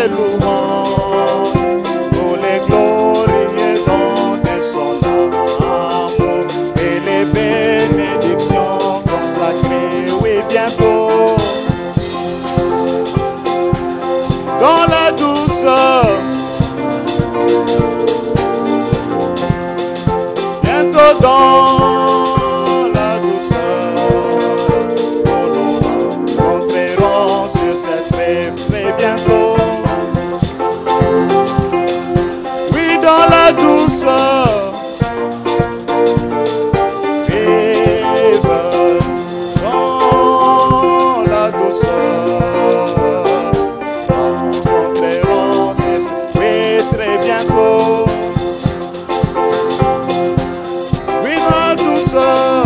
les louanges, nous les glorifions de son amour et les bénédictions consacrées, oui, bientôt. Dans la douceur, bientôt dans la douceur, nous rencontrerons sur cette rive très bientôt. Oui, dans la douceur, rive, dans la douceur, rencontrerons sur cette rive très bientôt. Oui, dans la douceur.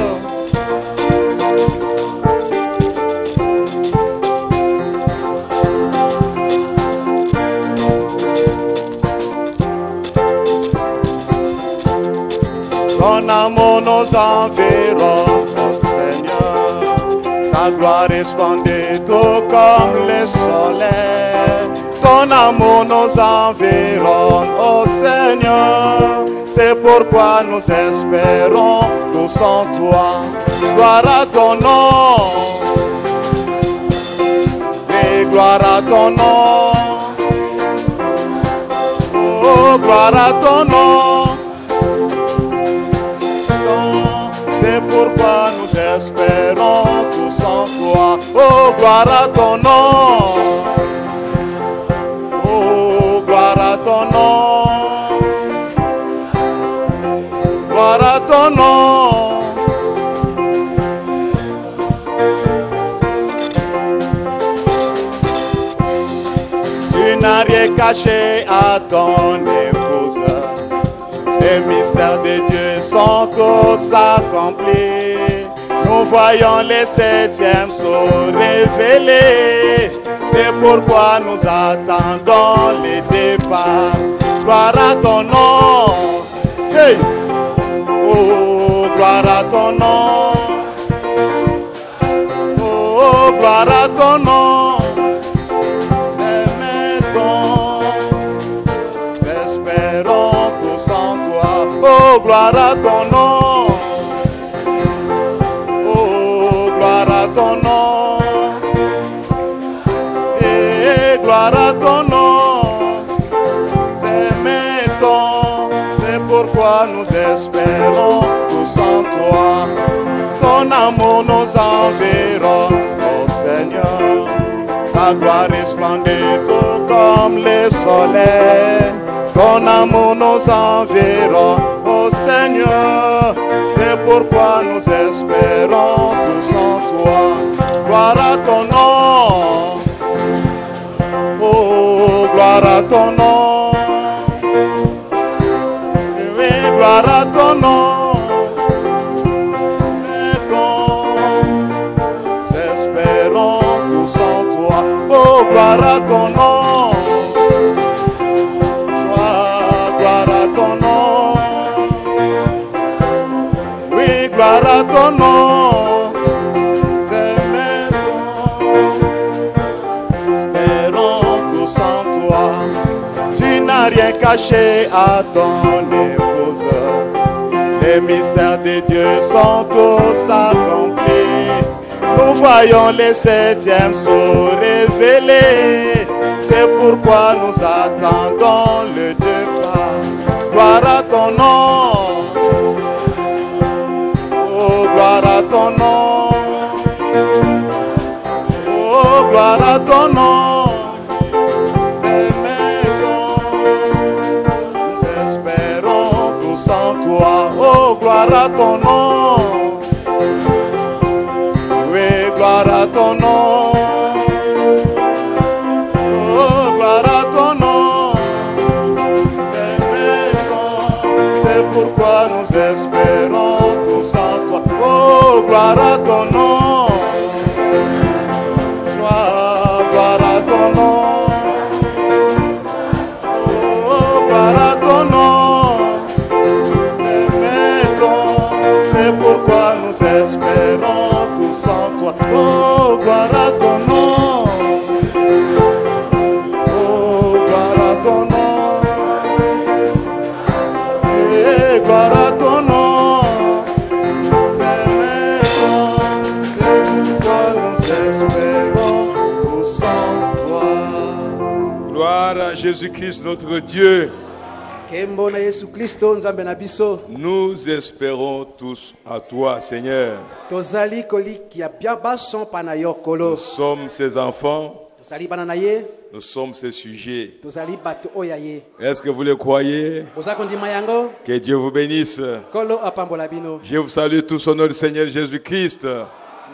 Ton amour nous environne, oh Seigneur. Ta gloire resplendit tout comme le soleil. Ton amour nous environne, oh Seigneur. C'est pourquoi nous espérons tous en toi. Gloire à ton nom. Et gloire à ton nom. Oh, gloire à ton nom. C'est pourquoi nous espérons tous en toi. Oh, gloire à ton nom. Oh, gloire à ton nom. Gloire à ton nom. Tu n'as rien caché à ton épouse. Les mystères de Dieu sont tous accomplis. Nous voyons les septièmes se révéler. C'est pourquoi nous attendons le départ. Gloire à ton nom. Hey! Oh, gloire à ton nom. Oh, gloire à ton nom. C'est maintenant. Espérons tous en toi. Oh, gloire à ton nom. Oh, gloire à ton nom. Et gloire à ton nom. C'est maintenant. C'est pourquoi nous espérons tous en toi. Ton amour nous environne, oh Seigneur. Ta gloire resplendit tout comme le soleil. Ton amour nous environne, oh Seigneur. C'est pourquoi nous espérons tous en toi. Gloire à ton nom. Oh, gloire à ton nom. Oui, gloire à ton nom. Nous espérons tous en toi. Oh, gloire à ton nom. Gloire à ton nom, c'est maintenant. Espérons tous en toi. Tu n'as rien caché à ton épouse. Les mystères de Dieu sont tous accomplis. Nous voyons les septièmes se révéler. C'est pourquoi nous attendons le départ. Gloire à ton nom. Gloire à ton nom. Oh, gloire à ton nom. C'est maintenant. Nous espérons tous en toi. Oh, gloire à ton nom. Oui, gloire à ton nom. Oh, gloire à ton nom. C'est maintenant. C'est pourquoi nous espérons tous en toi. Oh, gloire à ton nom. Gloire à ton nom. Oh, gloire à ton nom. C'est maintenant. C'est pourquoi nous espérons tous en toi. Oh, gloire à ton nom. Oh, Jésus-Christ, notre Dieu, Kembo na Yesu Kristo nzambe na biso. nous espérons tous à toi, Seigneur. Tozali kolikia bia bason pa na yo Nous kolo. sommes ses enfants, Tozali bana na ye, nous sommes ses sujets. tozali bato oya ye. Est-ce que vous le croyez? Oza kondima yango, Que Dieu vous bénisse. kolo apambola bino. Je vous salue tous au nom du Seigneur Jésus-Christ.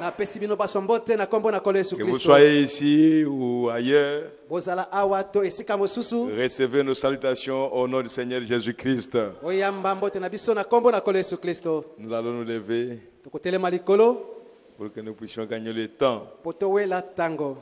Na pesi bino basombote na kombo na kolo Yesu Que vous Kristo. soyez ici ou ailleurs, Bozala awa to esika mosusu. recevez nos salutations au nom du Seigneur Jésus-Christ. Oyamba mbote na biso na kombo na kolo Yesu Kristo. Nous allons nous lever Tokotelema likolo, pour que nous puissions gagner le temps. potowela tango.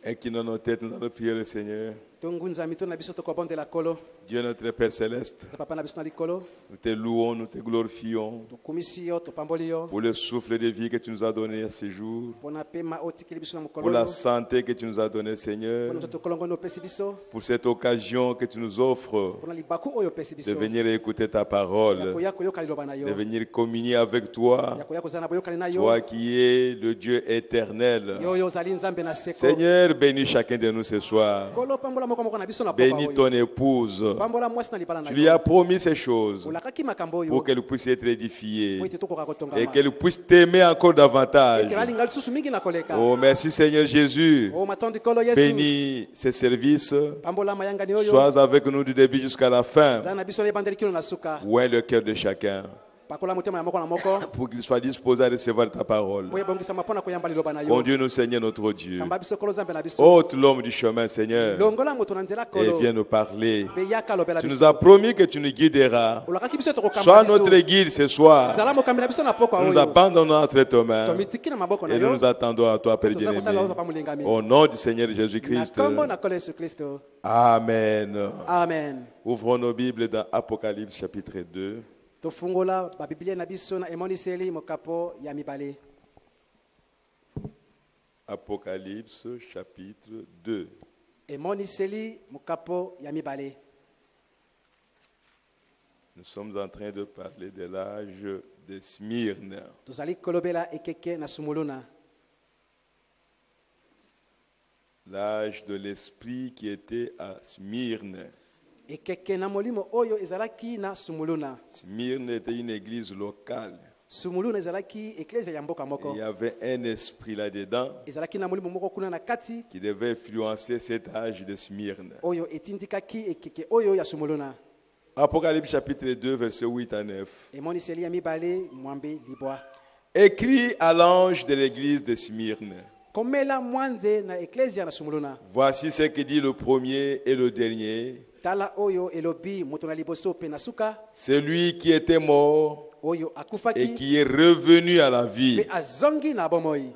Inclinons nos têtes, nous allons prier le Seigneur. Tongunza mito na biso tokobondela kolo. Dieu notre Père Céleste, Papa na biso na likolo. nous te louons, nous te glorifions Tokumisi yo, topamboli yo. pour le souffle de vie que tu nous as donné à ce jour, Pona pema otikili biso na mokolo. pour la santé que tu nous as donnée, Seigneur, Pona tokolongo no pesi biso. pour cette occasion que tu nous offres Pona libaku oyo pesi de biso. venir écouter ta parole, Yakoya koyoka liloba na yo. de venir communier avec toi, Yakoya kozana boyoka na yo. toi qui es le Dieu éternel. Yo yo zali nzambe na seko. Seigneur, bénis chacun de nous ce soir. Kolo pambola moko moko na biso na Bénis papa ton oyo. épouse. Pambola mwasi na libala na Tu lui as yo. promis ces choses Olakaki makambo pour yo. qu'elle puisse être édifiée Po ite tokoka kotonga. et qu'elle puisse t'aimer encore davantage. Kela linga lisusu mingi na koleka. Oh, merci Seigneur Jésus. O matondi kolo Yesu. Bénis ces services. Pambola mayanga ni oyo. Sois avec nous du début jusqu'à la fin. Zana biso le bandeli kilo na suka. Ouvre le cœur de chacun Pakola motema ya moko na moko. pour qu'il soit disposé à recevoir ta parole. Po ebongisa mapona koyamba liloba na yo. Conduis-nous, Seigneur notre Dieu. Kamba biso kolo zambe na biso. Ôte l'homme du chemin, Seigneur, Longola moto na nzela et kolo. viens nous parler. Pe yaka lobela Tu biso. nous as promis que tu nous guideras. Olakaki biso tokokamba Sois biso. notre guide ce soir. Zala mokamela biso na poko Nous nous oyo. abandonnons entre tes mains Tomitiki na maboko na et nous yo. nous attendons à toi, Père Toza kotala bien-aimé. papa mulingami. Au nom du Seigneur Na Jésus-Christ. kombo na kolo Yesu Kristo. Amen. Amen. Ouvrons nos Bibles dans Apocalypse chapitre 2. Tofungola babiblia na biso na emoniseli mokapo ya mibale. Apocalypse chapitre 2. Emoniseli mokapo ya mibale. Nous sommes en train de parler de l'âge de Smyrne. Tozali kolobela ekeke na sumuluna. L'âge de l'esprit qui était à Smyrne. Ekeke na molimo oyo ezalaki na sumuluna. Smyrne était une église locale. Sumuluna ezalaki eklezia ya mboka Et moko. il y avait un esprit là-dedans Ezalaki na molimo moko kuna na kati qui devait influencer cet âge de Smyrne. oyo etindikaki ekeke oyo ya sumuluna. Apocalypse chapitre 2, versets 8 à 9. Emoniseli ya mibale mwambe libwa. Écrit à l'ange de l'église de Smyrne. Komela mwanze na eklezia na sumuluna. Voici ce que dit le premier et le dernier, Tala oyo elobi moto na liboso pe na suka celui qui était mort oyo et akufaki qui est revenu à la vie. pe azongi na bomoi.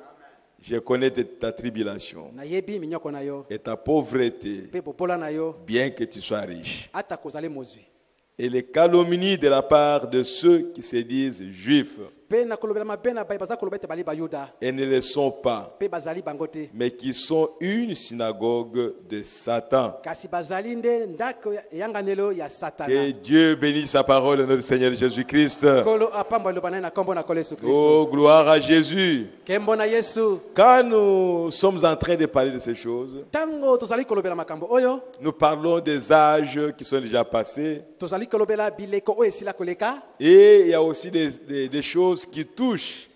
Je connais ta tribulation Na yebi minyoko na yo et ta pauvreté, pe popola na yo bien que tu sois riche. ata kozale mozwi. Et les calomnies de la part de ceux qui se disent juifs Pe na kolobela mabe na bai baza koloba ete bali bayuda et ne le sont pas, pe bazali bango te. mais qui sont une synagogue de Satan. Kasi bazali nde ndako eyanganelo ya Que satana. Dieu bénisse sa parole, notre Seigneur Jésus-Christ. Kolo apamba liloba na ye na kombo na kolo Yesu Kristo. Oh, gloire à Jésus. Kembo na Yesu. Quand nous sommes en train de parler de ces choses, Tango tozali kolobela makambo oyo, nous parlons des âges qui sont déjà passés. tozali kolobela bileko oyo esila koleka. Et il y a aussi des choses qui touchent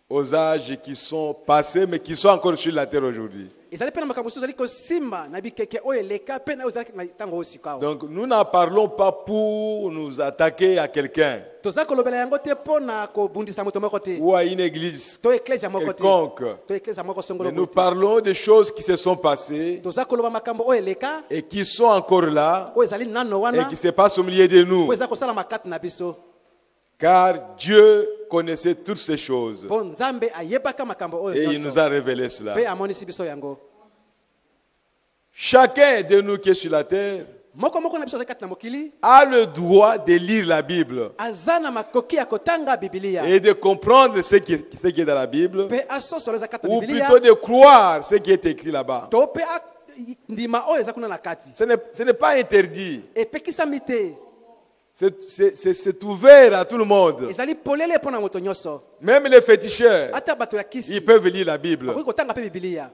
aux âges qui sont passés, mais qui sont encore sur la terre aujourd'hui. Ezali pe na makambo tozali kosimba na bikeke oyo eleka pe na oyo ezali na tango oyo sika. Donc nous n'en parlons pas pour nous attaquer à quelqu'un Tozali kolobela yango te po na kobundisa moto moko te. ou à une église To eklezia moko te. quelconque. To eklezia moko songolo Mais nous te. parlons des choses qui se sont passées Tozali koloba makambo oyo eleka et qui sont encore là oyo ezali nano et wana qui se passent au milieu de nous. po ezali kosala makati na biso. Car Dieu connaissait toutes ces choses Po Nzambe ayebaka makambo oyo et il nous nyonso. a révélé cela. Pe amonisi biso yango. Chacun de nous qui est sur la terre Moko moko na biso azali kati na mokili a le droit de lire la Bible aza na makoki ya kotanga Biblia. et de comprendre ce qui est dans la Bible, Pe asosolo eza kati na ou Biblia. plutôt de croire ce qui est écrit là-bas. To pe ndima oyo eza kuna na kati. Ce n'est pas interdit. Epekisami te. C'est ouvert à tout le monde. Ezali polele po na moto nyonso. Même les féticheurs, Ata bato ya kisi. ils peuvent lire la Bible. Bakoki kotanga pe Biblia.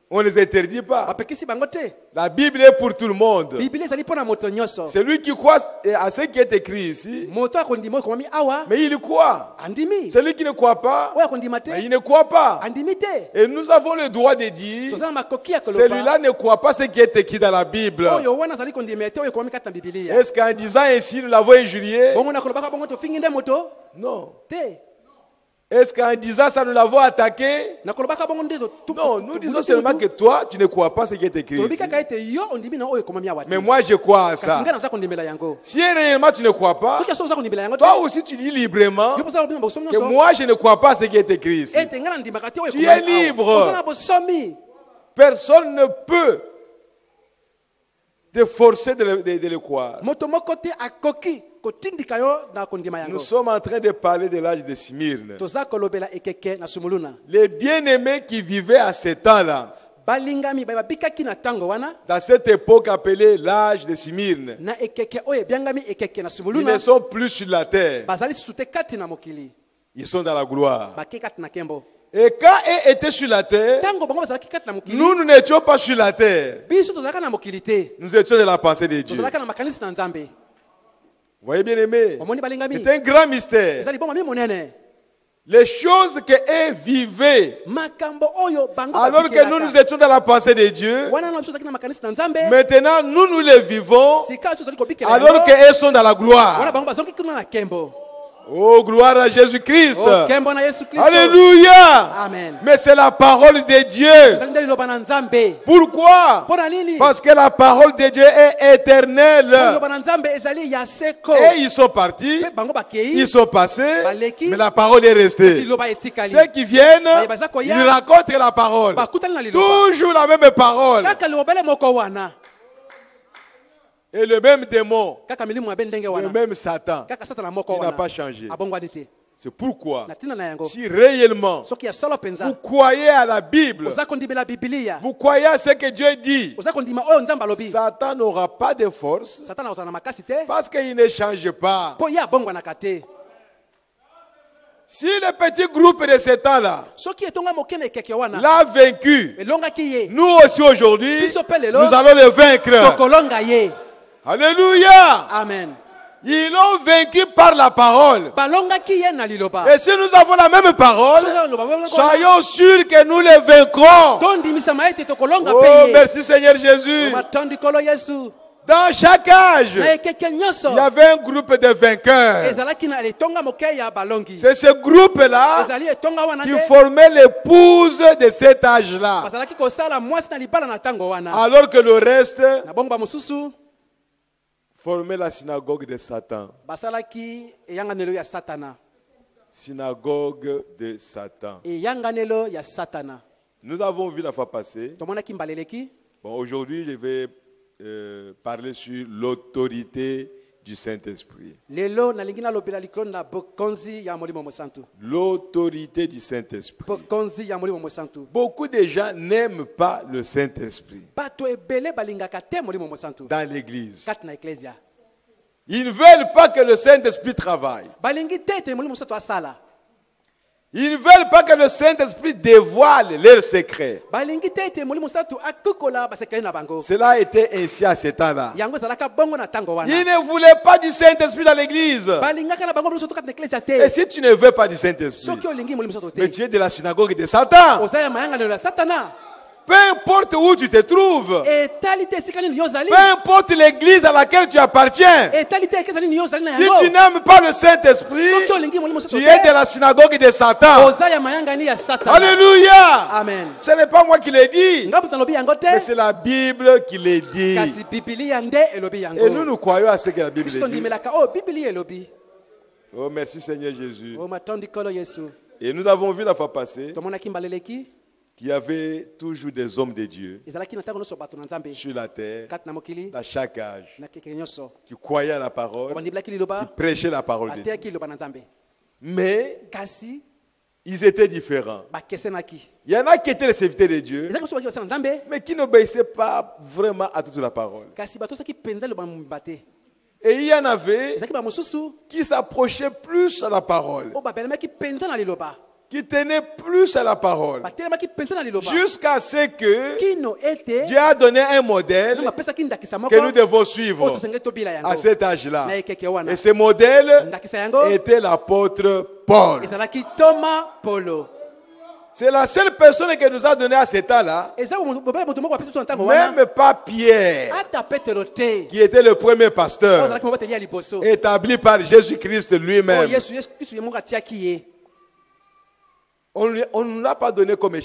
On ne les interdit pas. bapekisi bango te. La Bible est pour tout le monde. Biblia ezali mpona moto nyonso. Celui qui croit à ce qui est écrit ici, Moto akondima oyo ekomami awa mais il croit. andimi. Celui qui ne croit pas, Oyo akondima mais te il ne croit pas. andimi te. Et nous avons le droit de dire, Toza na makoki ya koloba. celui-là ne croit pas ce qui est écrit dans la Bible. Oyo wana azali kondima te oyo ekomami kati na Biblia. Est-ce qu'en disant ainsi, nous l'avons injurié? Bongo na kolobaka bongo tofingi nde moto Non. te. Est-ce qu'en disant ça, nous l'avons attaqué? Na kolobaka bongo nde Non, nous disons seulement que toi, tu ne crois pas ce qui est écrit tolobi ici. kaka ete yo ondimi na oyo ekomami awa te. Mais moi, je crois à Kasi ça. ngai naza kondimela yango. Si réellement tu ne crois pas, Soki aso oza kondimela yango te. toi aussi tu dis librement Yo posa lobi na bosomi que nyonso. moi, je ne crois pas à ce qui est écrit ici. Ete ngai na ndimaka te oyo Tu ekomami es awa. libre. Oza na bosomi. Personne ne peut te forcer de le croire. Moto moko te akoki kotindika yo na kondima yango. Nous sommes en train de parler de l'âge de Smyrne. Toza kolobela ekeke na sumuluna. Les bien-aimés qui vivaient à ce temps-là, Balingami babikaki na tango wana dans cette époque appelée l'âge de Smyrne, na ekeke oyo ebyangami ekeke na ils sumuluna. ne sont plus sur la terre. Bazali sute kati na mokili. Ils sont dans la gloire. Bake kati na kembo. Et quand ils étaient sur la terre, Tango bango bazalaki kati na mokili. nous n'étions pas sur la terre. Biso tozalaka na mokili te. Nous étions de la pensée de Dieu. Tozalaka na makanisi na Nzambe. Vous voyez bien aimé, Omoni balingami. c'est un grand mystère. Ezali bongo mi monene. Les choses qu'eux vivaient Makambo oyo bango alors que nous nous étions dans la pensée de Dieu, wana na biso tozalaki na makanisi na Nzambe. maintenant nous les vivons Sika biso tozali kobikela alors yango. qu'eux sont dans la Wana gloire. bango bazongi kuna na kembo. Oh, gloire à Jésus-Christ. Oh, kembo na Yesu Kristo. Alléluia. Amen. Mais c'est la parole de Dieu. Ezali nde liloba na Nzambe. Pourquoi? Mpona nini? Parce que la parole de Dieu est éternelle. Liloba na Nzambe ezali ya seko. Et ils sont partis, Pe bango bakei. ils sont passés, Baleki. mais la parole est restée. Liloba etikali. Ceux qui viennent, baza koya. ils racontent la parole. Bakutani na liloba. Toujours la même parole. Kaka lobele moko wana. Et le même démon, Kaka milimu abe ndenge le wana. même Satan, Kaka satana moko il n'a wana. pas changé. Abongwani te. C'est pourquoi, Na tina na yango. si réellement Soki ya solo penza. vous croyez à la Bible, Oza kondimela Biblia. vous croyez à ce que Dieu dit, Oza kondima oyo Nzambe alobi. Satan n'aura pas de force Satana ozana makasi te. parce qu'il ne change pas. Po ya bongwana te. Si le petit groupe de ce temps-là Soki etonga mokene ekeke wana. l'a vaincu, Elongaki ye. nous aussi aujourd'hui, Biso pe lelo. nous allons le vaincre. Tokolonga ye. Alléluia. Amen. Ils l'ont vaincu par la parole. Balongaki ye na liloba. Et si nous avons la même parole, soyons sûrs que nous les vaincrons. Tondimisa ete tokolonga Oh, pe ye. merci Seigneur Jésus. Matondi kolo Yesu. Dans chaque âge, Na ekeke nyonso. il y avait un groupe de vainqueurs. Ezalaki na etonga moke ya balongi. C'est ce groupe-là Ezali etonga wana qui te. formait l'épouse de cet âge-là. Bazalaki kosala mwasi na libala na tango wana. Alors que le reste Na bongo ba mosusu formait la synagogue de Satan. basalaki eyanganelo ya Satana. Synagogue de Satan. Eyanganelo ya Satana. Nous avons vu la fois passée. Tomonaki mbaleleki. Bon, aujourd'hui, je vais parler sur l'autorité du Saint-Esprit. Lelo nalingi nalobela likolo na bokonzi ya molimo mosantu. L'autorité du Saint-Esprit. Bokonzi ya molimo mosantu. Beaucoup de gens n'aiment pas le Saint-Esprit Bato ebele balingaka te molimo mosantu. dans l'église. Kati na eklesia. Ils ne veulent pas que le Saint-Esprit travaille. Balingi te ete molimo mosantu asala. Ils ne veulent pas que le Saint-Esprit dévoile leurs secrets. Balingi te ete molimo mosantu akukola basekeli na bango. Cela a été ainsi à ce temps-là. Yango ezalaka bongo na tango wana. Ils ne voulaient pas du Saint-Esprit dans l'église. Balingaka na bango molimo mosantu kati na eklesia Et te. si tu ne veux pas du Saint-Esprit, Soki olingi molimo mosantu mais te. tu es de la synagogue de Satan. Oza ya mayanganelo ya Satana. Peu importe où tu te trouves, Etali te esika nini yozali. peu importe l'église à laquelle tu appartiens, Etali te ekeza nini yozali na si yango. tu n'aimes pas le Saint-Esprit, Soki olingi molimo tu mosantu es de te. la synagogue de Satan. Oza ya mayangani ya Satana. Alléluia. Amen. Ce n'est pas moi qui le dis, Ngabu talobi yango mais te. c'est la Bible qui le dit. Kasi Biblia nde elobi Et nous, yango. nous croyons à ce que la Bible Biso dit. ndimelaka oh Biblia elobi. Oh, merci Seigneur Jésus. Oh matondi kolo Yesu. Et nous avons vu la fois passée Tomonaki mbaleleki. qu'il y avait toujours des hommes de Dieu Ezalaki na tango nyonso bato na Nzambe. sur la terre, Kati na mokili. dans chaque âge, Na keke nyonso. qui croyaient à la parole, Bandiblaki liloba. prêchaient la parole de Dieu. Ateki liloba na Nzambe. Mais Kasi ils étaient différents. bakesenaki. Il y en a qui étaient les serviteurs de Dieu, Ezalaki mosu bakisa na Nzambe. mais qui n'obéissaient pas vraiment à toute la parole. Kasi bato soki penza liloba mbate. Et il y en avait Ezalaki ba mosusu. qui s'approchaient plus à la parole. Oh babelemaki penza na liloba. qui tenaient plus à la parole. batelemaki mpenza na liloba Jusqu'à ce que kino ete Dieu a donné un modèle nanga apesaki ndakisa moko que nous devons oyo suivre tosengeli tobila yango à cet âge-là. na ekeke wana Et ce modèle ndakisa yango était l'apôtre Paul. ezalaki Thomas Polo. C'est la seule personne que nous a donné à cet âge-là, eza moto moko apesi biso na ntango wana même pas Pierre, ata petelo te qui était le premier oyo pasteur, azalaki mobateli ya liboso établi par Jésus-Christ oyo lui-même. yesu ye moko atiaki ye On ne l'a pas donné comme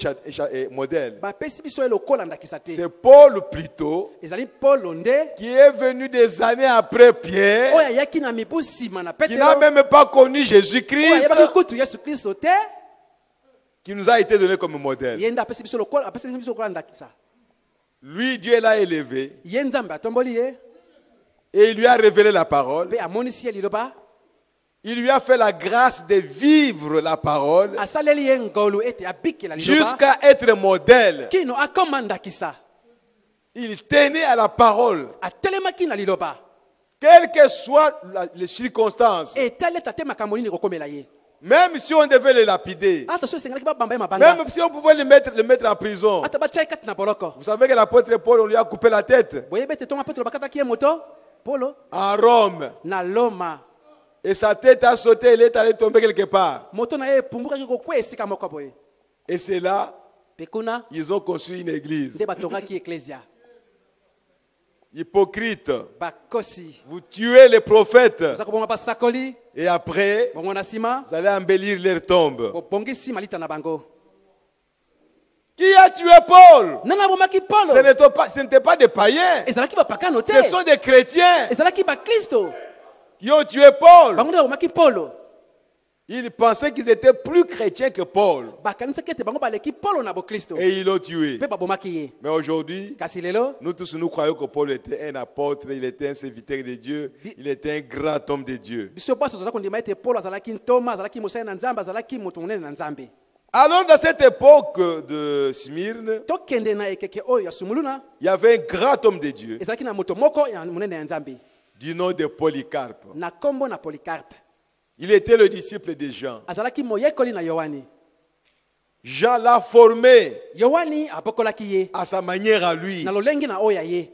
modèle. bapesi biso ye lokola ndakisa te C'est Paul plutôt ezali Polo nde qui est venu des années après Pierre, oyo ayaki na mibu nsima na qui n'a petelo même pas connu oyo Jésus-Christ, ayebaki kutu yesu kristo te qui nous a été donné comme modèle. ye nde apesi biso lokola ndakisa Lui, Dieu l'a élevé ye nzambe atomboli ye et il lui a révélé la parole. mpe amonisi ye liloba Il lui a fait la grâce de vivre la parole asaleli ye ngolu ete abikela liloba jusqu'à être modèle. kino akoma ndakisa Il tenait à la parole, atelemaki na liloba quelles que soient les circonstances. etali ete ate makambo nini ekokomela ye Même si on devait le lapider, ata so esengelaki babamba ye mabanga même si on pouvait le mettre en prison. ata batiaki kati na boloko Vous savez que l'apôtre Paul, on lui a coupé la tête boyebi ete ntongo petelo bakataki ye moto polo en Rome. na loma Et sa tête a sauté, il est allé tomber quelque part. moto na ye epumbukaki kokwa esika moko boye Et c'est là, mpe kuna ils ont construit une église. nde batongaki eklesia Hypocrite, bakosi vous tuez les prophètes. oza kobonga basakoli Et après, bongo na nsima vous allez embellir leur tombe. bobongisi malita na bango Qui a tué Paul? nani abomaki Ce polo n'était pas des païens. ezalaki bapakano te Ce sont des chrétiens ezalaki bakristo qui ont tué Paul. bango nde babomaki polo Ils pensaient qu'ils étaient plus chrétiens que Paul. bakanisaki ete bango baleki polo na bokristo Et ils l'ont tué. mpe babomaki ye Mais aujourd'hui, kasi lelo nous tous, nous croyons que Paul était un apôtre, il était un serviteur de Dieu, il était un grand homme de Dieu. biso basi toza kondima ete polo azalaki ntoma azalaki mosali na nzambe azalaki moto monene na nzambe Alors, dans cette époque de Smyrne, tokende na ekeke oyo ya sumuluna il y avait un grand homme de Dieu ezalaki na moto moko ya monene ya nzambe du nom de Polycarpe. na nkombo na polikarpe Il était le disciple de Jean. azalaki moyekoli na yohani Jean l'a formé yohani abokolaki ye à sa manière à lui. na lolenge na oyo ya ye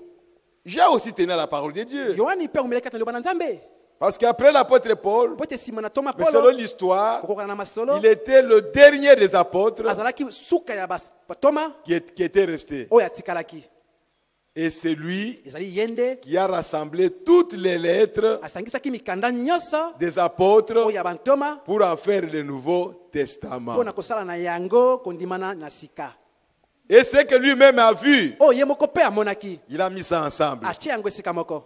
Jean aussi tenait à la parole de Dieu. yohani mpe akomelaki na liloba na nzambe Parce qu'après l'apôtre Paul, po ete nsima na toma mais selon polo l'histoire, kokokana na masolo il était le dernier des apôtres azalaki suka ya batoma qui était resté. oyo atikalaki Et c'est lui ezali ye nde qui a rassemblé toutes les lettres asangisaki mikanda nyonso des apôtres oyo ya bantoma pour en faire le Nouveau Testament. mpo na kosala na yango kondimana na sika Et ce que lui-même a vu, oyo ye moko mpe amonaki il a mis ça ensemble atie yango esika moko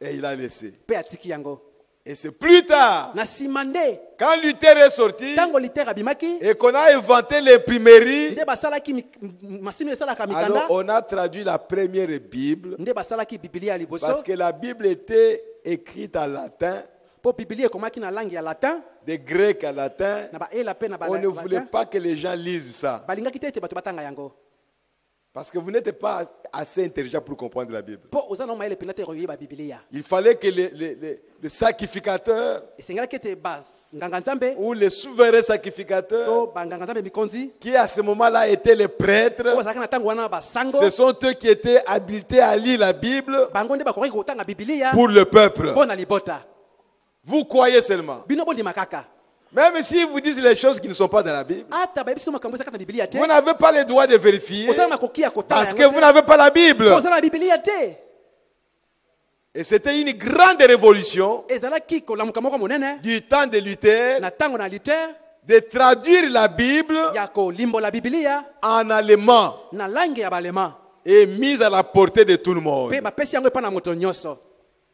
et il a laissé. mpe atiki yango Et c'est plus tard, na nsima nde quand Luther est sorti ntango litere abimaki et qu'on a inventé l'imprimerie, nde basalaki masini oyo esalaka alors mikanda on a traduit la première Bible nde basalaki bibilia ya liboso parce que la Bible était écrite en latin, mpo bibilia ekomaki na langue ya latin des Grecs à latin. na baela mpe na On ne voulait balatin pas que les gens lisent ça balingaki te ete bato batanga yango parce que vous n'êtes pas assez intelligent pour comprendre la Bible. mpo oza na mayele mpenza te koyeba bibilia Il fallait que le sacrificateur esengelaki ete banganga nzambe ou les souverains sacrificateurs to banganga nzambe mikonzi qui à ce moment-là étaient les prêtres, oyo bazalaki na ntango wana na basango ce sont eux qui étaient habilités à lire la Bible bango nde bakoki kotanga bibilia pour le peuple. mpo na libota Vous croyez seulement. bino bondima kaka Même si vous dites les choses qui ne sont pas dans la Bible, ata bayebisi makambo ezalaka na bibilia te vous n'avez pas le droit de vérifier ozala makoki ya kotala parce que yango vous te n'avez pas la Bible. mpo ozala na bibilia te Et c'était une grande révolution ezalaki kolamuka moko monene du temps de Luther na ntango na litere de traduire la Bible ya kolimbola bibilia en allemand na langue ya balema et mise à la portée de tout le monde. mpe bapesi yango epa na moto nyonso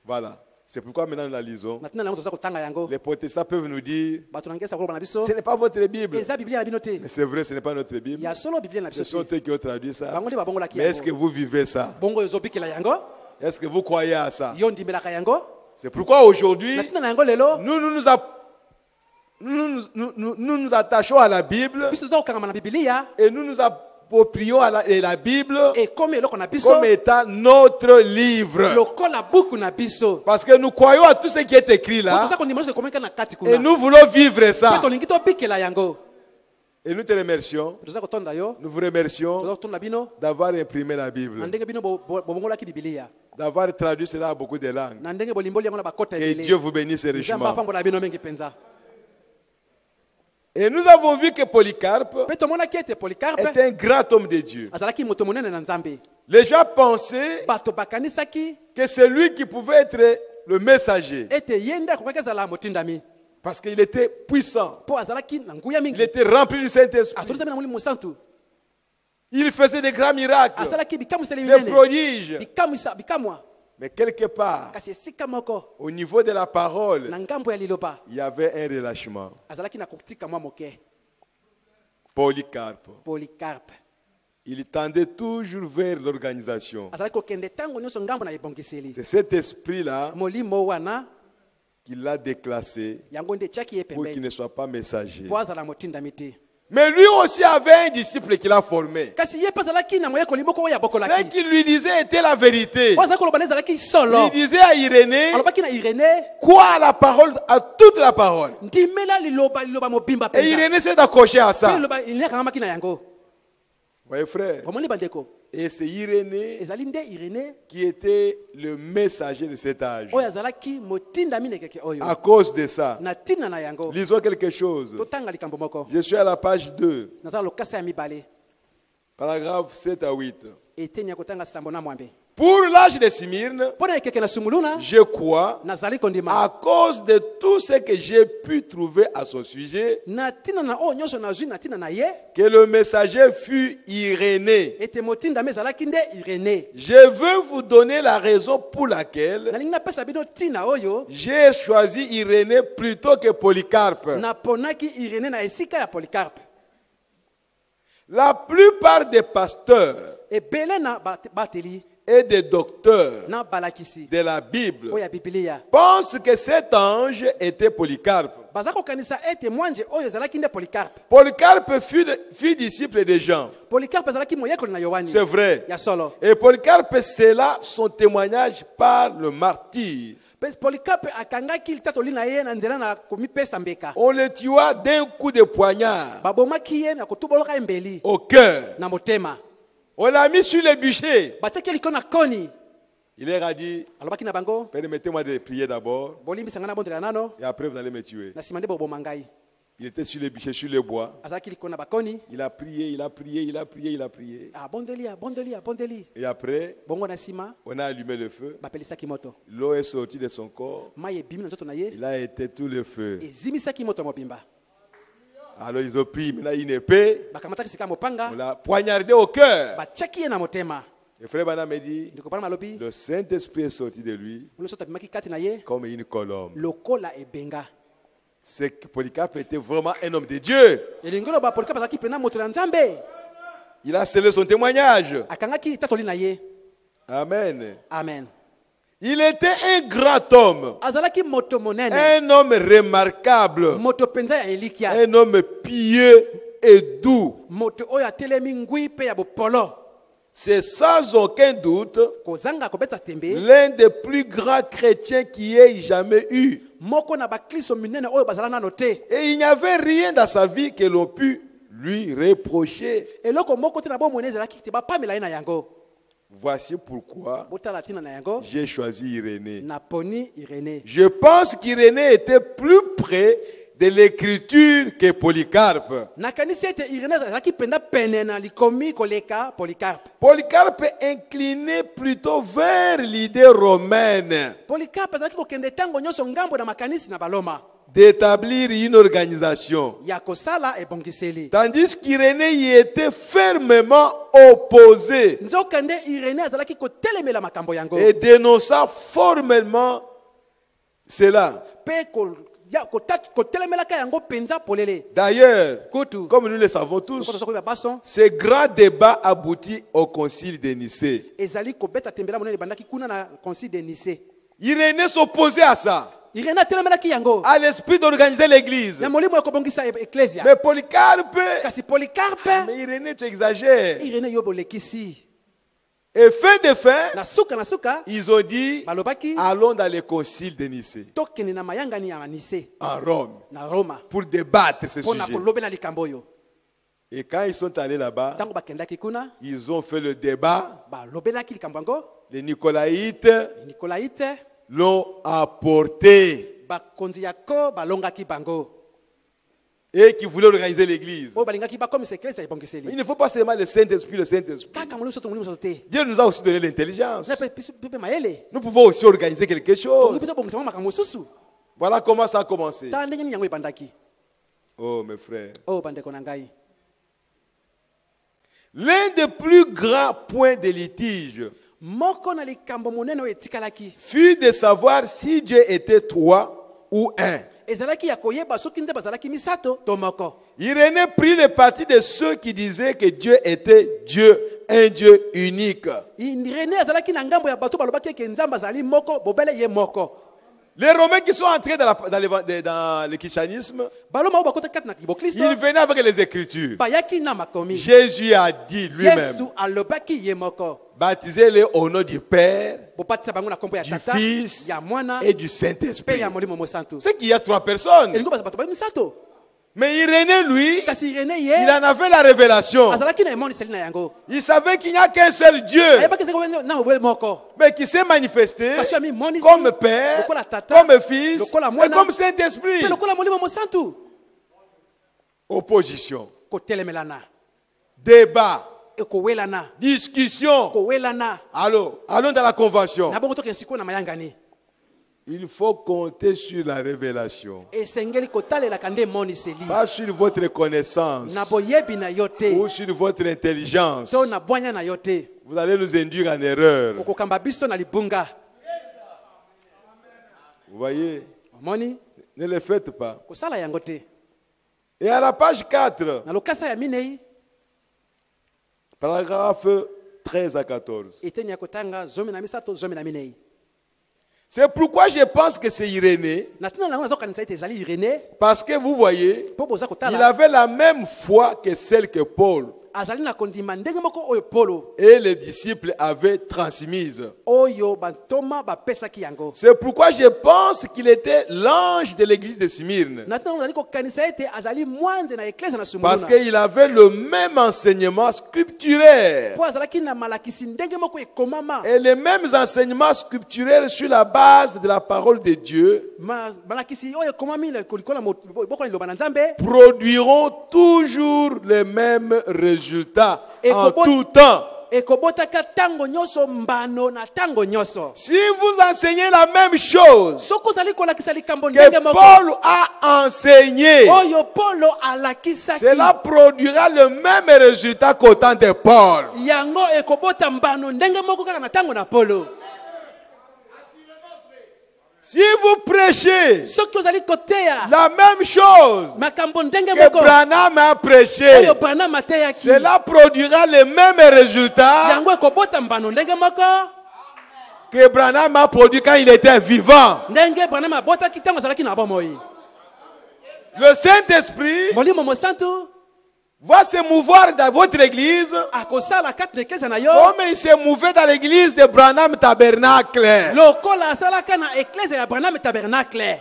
Voilà. C'est pourquoi maintenant nous la lisons. na ntina na yango toza kotanga yango Les protestants peuvent nous dire, bato na ngesa koloba na biso ce n'est pas votre Bible. eza bibilia na bino te Mais c'est vrai, ce n'est pas notre Bible. ya solo bibilia na Ce biso sont te eux qui ont traduit ça. bango nde babongolaki Mais est-ce que yango vous vivez ça? bongo oyo ozobikela yango Est-ce que vous croyez à ça? yo ndimbelaka yango C'est pourquoi aujourd'hui, na ntina na yango lelo nous nous attachons à la Bible biso toza kokangama na bibilia et nous nous approprions à la Bible ekomi eloko na biso comme étant notre livre. lokola buku na biso Parce que nous croyons à tout ce qui est écrit po là toza kondima nyonso ekomeka na kati et kuna nous voulons vivre mpe ça. tolingi tobikela yango Et nous te remercions. toza kotonda yo Nous vous remercions toza kotonda bino d'avoir imprimé la Bible, na ndenge bino bobongolaki bibilia d'avoir traduit cela à beaucoup de langues. na ndenge bolimboli yango na bakota Que ebele Dieu vous bénisse nzambe richement. apambola bino mingi mpenza Et nous avons vu que Polycarpe mpe tomonaki ete Polycarpe est un grand homme de Dieu. azalaki moto monene na nzambe Les gens pensaient bato bakanisaki que c'est lui qui pouvait être le messager ete ye nde akokaki azala motindami parce qu'il était puissant. mpo azalaki na nguya Il mingi était rempli du Saint-Esprit. atolisami na molimo mosantu Il faisait des grands miracles, asalaki bikamwiseli des minene prodiges. bikamwa Mais quelque part, kasi esika moko au niveau de la parole, na ngambo ya liloba il y avait un relâchement. azalaki na kotika mwa moke Polycarpe, Polycarpe il tendait toujours vers l'organisation. azalaki kokende ntango nyonso ngambo na ebongiseli C'est cet esprit-là molimo wana qui l'a déclassé yango nde etiaki ye pour qu'il pembeni ne soit pas messager. mpo azala motindami te Mais lui aussi avait un disciple qu'il a formé. kasi ye mpe azalaki na moyekoli moko oyo Ce abokolaki qu'il lui disait était la vérité. mpo azalaki koloba nde ezalaki solo Il disait à Irénée, alobaki na irene quoi à la parole, à toute la parole. ndimela liloba mobimba Et mpenza Irénée s'est accroché à mpe ça. liloba irene akangamaki na yango Voyez frère. omoni bandeko Et c'est Irénée ezali nde irene qui était le messager de cet âge. oyo azalaki motindami na ekeke oyo À cause de ça, na ntina na yango lisons quelque chose. totanga likambo moko Je suis à la page 2, naza lokasa ya mibale paragraphe 7 à 8. eteni ya kotanga sambo na mwambe Pour l'âge de Smyrne, mpo na ekeke na sumuluna je crois, nazali kondima à cause de tout ce que j'ai pu trouver à son sujet, na ntina na oyo nyonso nazwi na ntina na ye que le messager fut Irénée. ete motindami ezalaki nde irene Je veux vous donner la raison pour laquelle nalingi napesa bino ntina oyo j'ai choisi Irénée plutôt que Polycarpe. naponaki irene na esika ya Polycarpe. La plupart des pasteurs ebele na bateli et des docteurs na balakisi de la Bible oyo ya bibilia pensent que cet ange était Polycarpe. baza kokanisa ete mwanje oyo ezalaki nde Polycarpe. Polycarpe fut disciple de Jean. Polycarpe azalaki moyekoli na yohani C'est vrai. ya solo Et Polycarpe, c'est là son témoignage par le martyr. mpe Polycarpe akangaki litatoli na ye na nzela na komipesa mbeka On le tua d'un coup de poignard babomaki ye na kotuboloka embeli au cœur. na motema On l'a mis sur le bûcher. batiaki likolo na koni Il leur a dit, alobaki na bango permettez-moi de prier d'abord bolimbisanga na bondela nano et après vous allez me tuer. na nsima nde boboma ngai Il était sur le bûcher, sur le bois. azalaki likolo na bakoni Il a prié, il a prié, il a prié, il a prié. abondeli Et après, bongo na nsima on a allumé le feu. bapelisaki moto L'eau est sortie de son corps. mai ebimi na nzoto na ye Il a été tout le feu. ezimisaki moto mobimba Alors ils ont pris maintenant une épée. bakamataki sika On mopanga l'a poignardé au cœur. batiaki ye na motema Et frère Bana me dit, ndeko pana malobi le Saint-Esprit est sorti de lui loso abimaki kati na ye comme une colombe. lokola ebenga C'est que Polycarpe était vraiment un homme de Dieu. elingi loba Polycarpe azalaki mpena moto na nzambe Il a scellé son témoignage. akangaki tatoli na ye Amen. amen Il était un grand homme. azalaki moto monene Un homme remarquable. moto mpenza ya elikia Un homme pieux et doux. moto oyo atelemi ngwi mpe ya bopolo C'est sans aucun doute kozanga kobeta tembe l'un des plus grands chrétiens qui ait jamais eu. moko na bakristo minene oyo bazala nano te Et il n'y avait rien dans sa vie que l'on put lui reprocher. eloko moko te na bomoi ezalaki te bapamela ye na yango Voici pourquoi botala ntina na yango j'ai choisi Irénée. naponi irene Je pense qu'Irénée était plus près de l'écriture que Polycarpe. nakanisi ete irene azalaki mpenza pene na likomi koleka Polycarpe. Polycarpe inclinait plutôt vers l'idée romaine Polycarpe azalaki kokende ntango nyonso ngambo na makanisi na baloma d'établir une organisation. ya kosala ebongiseli Tandis qu'Irénée y était fermement opposé nzoka nde irene azalaki kotelemela makambo yango et dénonça formellement cela. mpe kotelemelaka yango mpenza polele D'ailleurs, kutu comme nous le savons tous, kotokoyeba baso ce grand débat aboutit au concile de Nicée. ezali kobeta tembela monene ebandaki kuna na concile de Nicée. Irénée s'opposait à ça, irene atelemelaki yango à l'esprit d'organiser l'église. na molimo ya kobongisa eklesia Mais Polycarpe, kasi Polycarpe mais Irénée, tu exagères. irene yo bolekisi Et fin de fin, na suka ils ont dit, balobaki allons dans le concile de Nicée, tokende na mayangani ya Nicée en Rome, na Roma pour débattre ce mpona sujet. kolobela likambo oyo Et quand ils sont allés là-bas, ntango bakendaki kuna ils ont fait le débat. balobelaki likambo yango. Les Nicolaïtes Nicolaïte l'ont apporté bakonzi yako balongaki bango et qui voulaient organiser l'église. oyo balingaki bakomisa eklesa Il ebongiseli ne faut pas seulement le Saint-Esprit, le Saint-Esprit. kaka molimo soto molimo soto te Dieu nous a aussi donné l'intelligence. pepe mayele Nous pouvons aussi organiser quelque chose. mpe tobongisa bango makambo mosusu Voilà comment ça a commencé. tala ndenge nini yango ebandaki. Oh mes frères. oyo bandeko na ngai L'un des plus grands points de litige moko na likambo monene oyo etikalaki fut de savoir si Dieu était trois ou un. ezalaki ya koyeba soki nde bazalaki misato to moko. Irénée prit le parti de ceux qui disaient que Dieu était Dieu, un Dieu unique. Irénée azalaki na ngambo ya bato balobaki eke nzambe azali moko bobele ye moko. Les Romains qui sont entrés dans le christianisme, baloma oyo bakota kati na bokristo ils venaient avec les Écritures. bayaki na makomi. Jésus a dit lui-même, Yesu alobaki ye moko baptisez-les au nom du Père, bopatisa bango na kombo ya du tata Fils ya mwana et du pe Saint-Esprit. ya molimo mosantu. C'est qu'il y a trois personnes. elingo baza bato bayi misato Mais Irénée, lui, kasi Irénée il ye en avait la révélation. azalaki na emoniseli na yango Il savait qu'il n'y a qu'un seul Dieu, ayebaki ezali na mobele moko mais qui s'est manifesté kasi ami monisi comme Père, lokola tata comme Fils lokola et mwana comme Saint-Esprit. pe lokola molimo mosantu. Opposition, kotelemelana débat, ekowelana discussion. kowelana Allons dans la convention. na bongo tokende sikoyo na mayangani Il faut compter sur la révélation, esengeli kotalelaka nde emoniseli pas sur votre connaissance na boyebi na yo te ou sur votre intelligence. to na bwanya na yo te Vous allez nous induire en erreur. okokamba biso na libunga. Vous voyez, omoni ne le faites pas. kosala yango te. Et à la page 4, na lokasa ya minei paragraphe 13 à 14. eteni ya kotanga zomi na misato zomi na minei. C'est pourquoi je pense que c'est Irénée, na tuna nango nazokanisa ete ezali Irénée parce que vous voyez, mpo boza il kotala avait la même foi que celle que Paul azali na kondima ndenge moko oyo polo et les disciples avaient transmise. oyo bantoma bapesaki yango. C'est pourquoi je pense qu'il était l'ange de l'église de Smyrne, na tuna ozali kokanisa ete azali mwanze na eklesa na parce sumuluna qu'il avait le même enseignement scripturaire mpo azalaki na malakisi ndenge moko ekomama et les mêmes enseignements scripturaires sur la base de la parole de Dieu malakisi oyo ekomami likola bokola liloba na nzambe produiront toujours les mêmes résultats Et en comment- tout temps. ekobotaka tango nyonso mbano na tango nyonso. Si vous enseignez la même chose soki ozali kolakisa likambo que ndenge moko Paul a enseigné, oyo polo alakisaki cela produira le même résultat qu'au temps de Paul. yango ekobota mbano ndenge moko kaka na tango na polo. Si vous prêchez soki ozali koteya la même chose makambo ndenge que moko Branham a prêché, oyo Branham ateyaki cela produira le même résultat yango ekobota mbano ndenge moko que Branham a produit quand il était vivant. ndenge Branham abotaki ntango azalaki na bomoi. Le Saint-Esprit molimo mosantu va se mouvoir dans votre église akosala kati na eklesa na yo comme il s'est mouvé dans l'église de Branham Tabernacle. lokola asalaka na eklesa ya Branham tabernacle.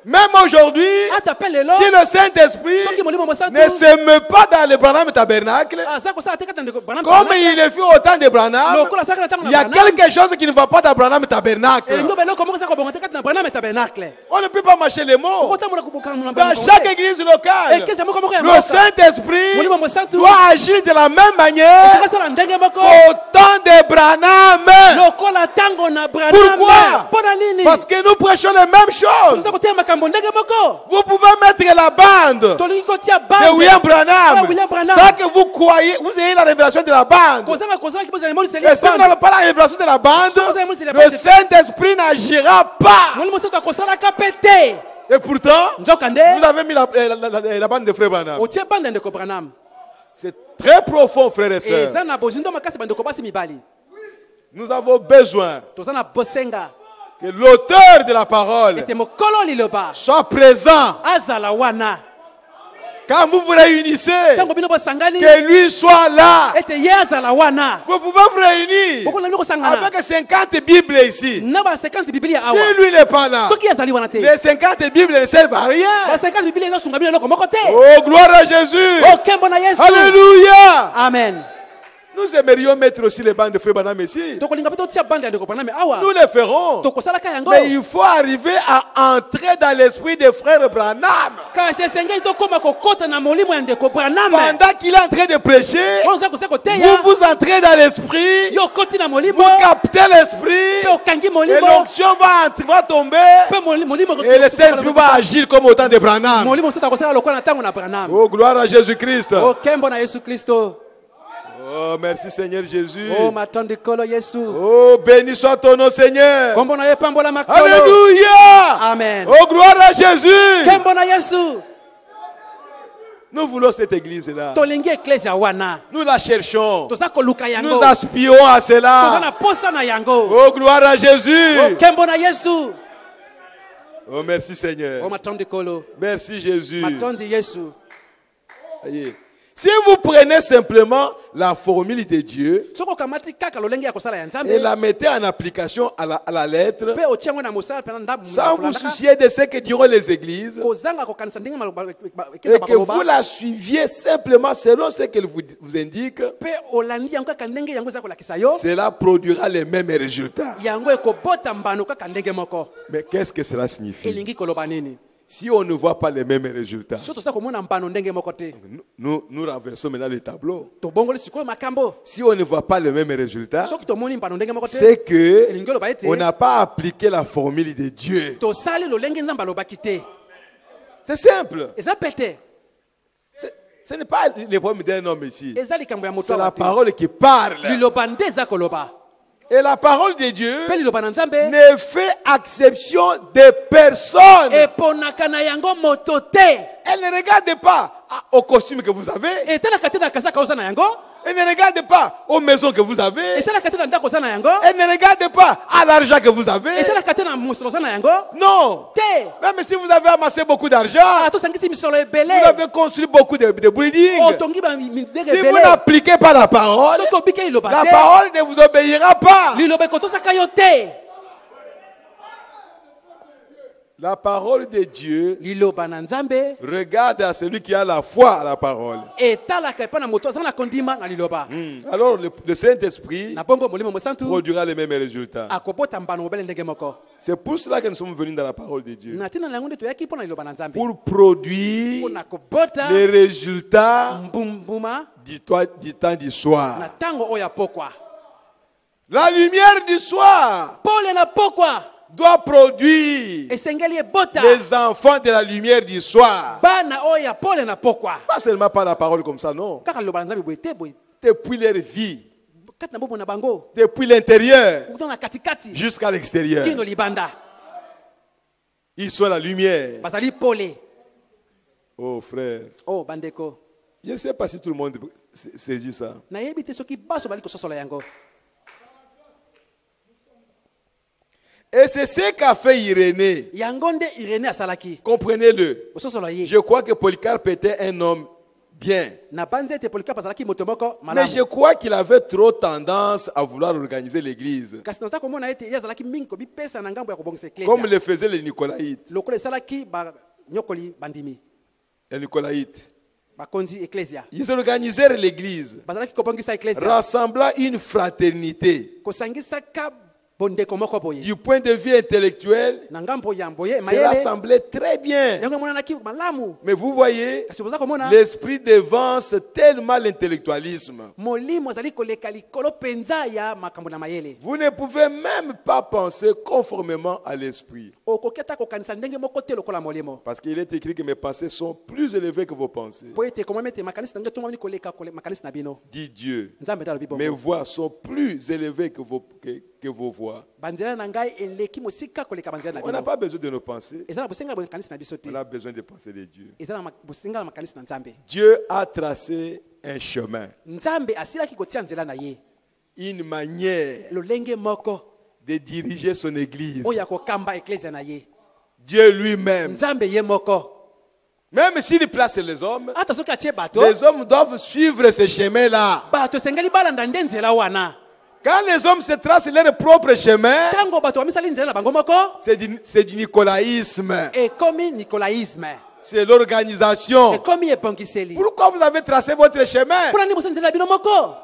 Même aujourd'hui, ata pe lelo si le Saint-Esprit soki molimo mosantu ne se met pas dans le Branham Tabernacle, aza kosala te kati na Branham comme tabernacle, il le fit au temps de Branham, lokola asalaka na ntango il na y a Branham, quelque chose qui ne va pas dans Branham Tabernacle. elingo beloko moko eza kobonga te kati na Branham tabernacle. On ne peut pas marcher les mots. okotambola kobokana Dans chaque église locale, eklesa moko moko ya le mboka Saint-Esprit molimo mosantu doit agir de la même manière ekosala ndenge moko qu'au temps de Branham. lokola tango na Branham. Pourquoi? Mpo na nini Parce que nous prêchons les mêmes choses. toza koteya makambo ndenge moko Vous pouvez mettre la bande tolingi kotia de bande William Branham Ouais, William Branham. sans que vous croyez, vous ayez la révélation de la bande. kozanga kozalaki bozala emoniseli Et si vous n'avez pas la révélation de la bande, le Saint-Esprit n'agira pas. molimo mosantu akosalaka pe te. Et pourtant, nzoka nde vous avez mis la bande de frère Branham. otie bande ya ndeko Branham. C'est très profond, frères et eza sœurs. na bozindo makasi bandeko basi mibali Nous avons besoin toza na bosenga que l'auteur de la parole ete mokolo liloba soit présent azala wana Quand vous vous réunissez, ntango bino bosangani que lui soit là. ete ye azala wana Vous pouvez vous réunir bokolandi kosangana avec 50 Bibles ici. na ba 50 biblia awa Si lui n'est pas là, soki azali wana te les 50 Bibles ne servent à ba rien. 50 biblia ezosunga bino eloko moko te Oh, gloire à Jésus. okembo na yesu Alléluia. amen Nous aimerions mettre aussi les bandes de frère Branham ici. tokolinga mpe totia bande ya ndeko Branham awa Nous le ferons. tokosalaka yango Mais il faut arriver à entrer dans l'esprit des frères Branham. kasi esengeli tokóma kokɔta na molimo ya ndeko Branham Pendant qu'il est en train de prêcher, oza kosa koteya vous entrez dans l'esprit, yo okoti na molimo vous captez l'esprit, mpe okangi et molimo l'onction va tomber, mpe molimo et le Saint-Esprit va agir comme au temps de Branham. molimo mosusu akosala lokola na ntango na Branham Oh, gloire à Jésus-Christ. okembo na yesu kristo Oh, merci Seigneur Jésus. o matondikolo yesu Oh, béni soit ton nom, Seigneur. kombo na ye pambola makolo Alléluia. amen Oh, gloire à Jésus. kembo na yesu Nous voulons cette église-là. tolingi eklesia wana Nous la cherchons. toza koluka yango Nous aspirons à toza cela. na posa na yango Oh, gloire à Jésus. kembo na yesu Oh, merci o Seigneur. matondikolo Merci Jésus. matondi yesu Voyez. Si vous prenez simplement la formule de Dieu soki okamati kaka lolenge ya kosala ya et nzambe la mettez en application à la lettre, mpe otia yango na mosala mpena sans vous soucier de ce que diront les églises, kozanga kokanisa ndenge et ekeza que vous bakoloba la suiviez simplement selon ce qu'elle vous indique, mpe olandi yango kaka ndenge yango eza kolakisa yo cela produira les mêmes résultats. yango ekobota mbano kaka ndenge moko Mais qu'est-ce que cela signifie? elingi koloba nini Si on ne voit pas les mêmes résultats, so toza komona mbano ndenge moko te nous renversons maintenant le tableau. tobongoli sikoyo makambo Si on ne voit pas les mêmes résultats, soki tomoni mbano ndenge moko te c'est que elingi oloba ete on n'a pas appliqué la formule de Dieu. tosali lolenge nzambe alobaki te C'est simple. eza pete Ce n'est pas le problème d'un homme ici. eza likambo ya moto C'est la awa te. parole qui parle. liloba nde eza koloba Et la parole de Dieu mpe liloba na nzambe ne fait exception de personne. eponaka na yango moto te Elle ne regarde pas au costume que vous avez. etalaka te na kazaka oza na yango Elle ne regarde pas aux maisons que vous avez. etalaka te na ndako oza na yango Elle ne regarde pas à l'argent que vous avez. etalaka te na mosolo oza na yango Non. te Même si vous avez amassé beaucoup d'argent, tosangisi misolo vous ebele avez construit beaucoup de buildings. otongi bandenge Si vous ebele n'appliquez pas la parole, soki obike liloba la te parole ne vous obéira pas. liloba ekotosaka yo te La parole de Dieu liloba na nzambe regarde à celui qui a la foi à la parole. etalaka epai na moto aza na kondima na liloba Alors le Saint-Esprit na bongo molimo mosantu produira les mêmes résultats. akobota mbano mobele ndenge moko C'est pour cela que nous sommes venus dans la parole de Dieu. na ntina na yango nde toyaki mpo na liloba na nzambe Pour produire mpona kobota les résultats mbumbuma du temps du soir. na ntango oyo ya pokwa La lumière du soir pole na pokwa doit produire esengeli ebota les enfants de la lumière du soir. bana oyo ya pole na pokwa Pas seulement par la parole comme ça, non. kaka liloba na nzambe boye te boye Depuis leur vie, kati na bobo na bango depuis l'intérieur kuta na katikati jusqu'à l'extérieur. kino libanda Ils sont la lumière. bazali pole Oh frère, oh bandeko je ne sais pas si tout le monde saisit ça. nayebi te soki baso bali kososola yango Et c'est ce qu'a fait Irénée. yango nde irene asalaki Comprenez-le. kososola ye Je crois que Polycarpe était un homme bien. na banzi ete polikape azalaki moto moko Mais je malamu crois qu'il avait trop tendance à vouloir organiser l'église. kasi naza komona ete ye azalaki mingi kobipesa na ngambo ya kobongisa Comme eklesia le faisaient les Nicolaïtes. lokola esalaki banyokoli bandimi Les Nicolaïtes. bakonzi eklesia Ils organisèrent l'église, bazalaki kobongisa eklesia rassemblant une fraternité. kosangisaka bondeko moko boye Du point de vue intellectuel, na ngambo ya mboye cela mayele semblait très bien. yango emonanaki malamu Mais vous voyez, kasi boza komona l'esprit dévance tellement l'intellectualisme. molimo azali koleka likolo mpenza ya makambo na mayele Vous ne pouvez même pas penser conformément à l'esprit. okoki ata kokanisa ndenge moko te lokola molimo Parce qu'il est écrit que mes pensées sont plus élevées que vos pensées. po ete ekomami ete makanisi na ngai etongwami koleka makanisi na bino Dit Dieu. nzambe ete alobi Mes bongo voix sont plus élevées que vos voix. banzela na ngai eleki mosika koleka banzela na On n'a bino pas besoin de nos pensées. eza na bosenga makanisi na biso te On a besoin des pensées de Dieu. eza na bosenga na makanisi na nzambe Dieu a tracé un chemin, nzambe asilaki kotia nzela na ye une manière lolenge moko de diriger son église. oyo ya kokamba eklesia na ye Dieu lui-même nzambe ye moko Même s'il place les hommes, ata soki atie bato les hommes doivent suivre ce chemin-là. bato esengeli balanda nde nzela wana. Quand les hommes se tracent leur propre chemin, Ntango bato bamisali nzela na bango moko c'est du nicolaïsme. ekomi nicolaïsme, C'est l'organisation. ekomi ebongiseli. Pourquoi vous avez tracé votre chemin? Mpona nini bosala nzela na bino moko?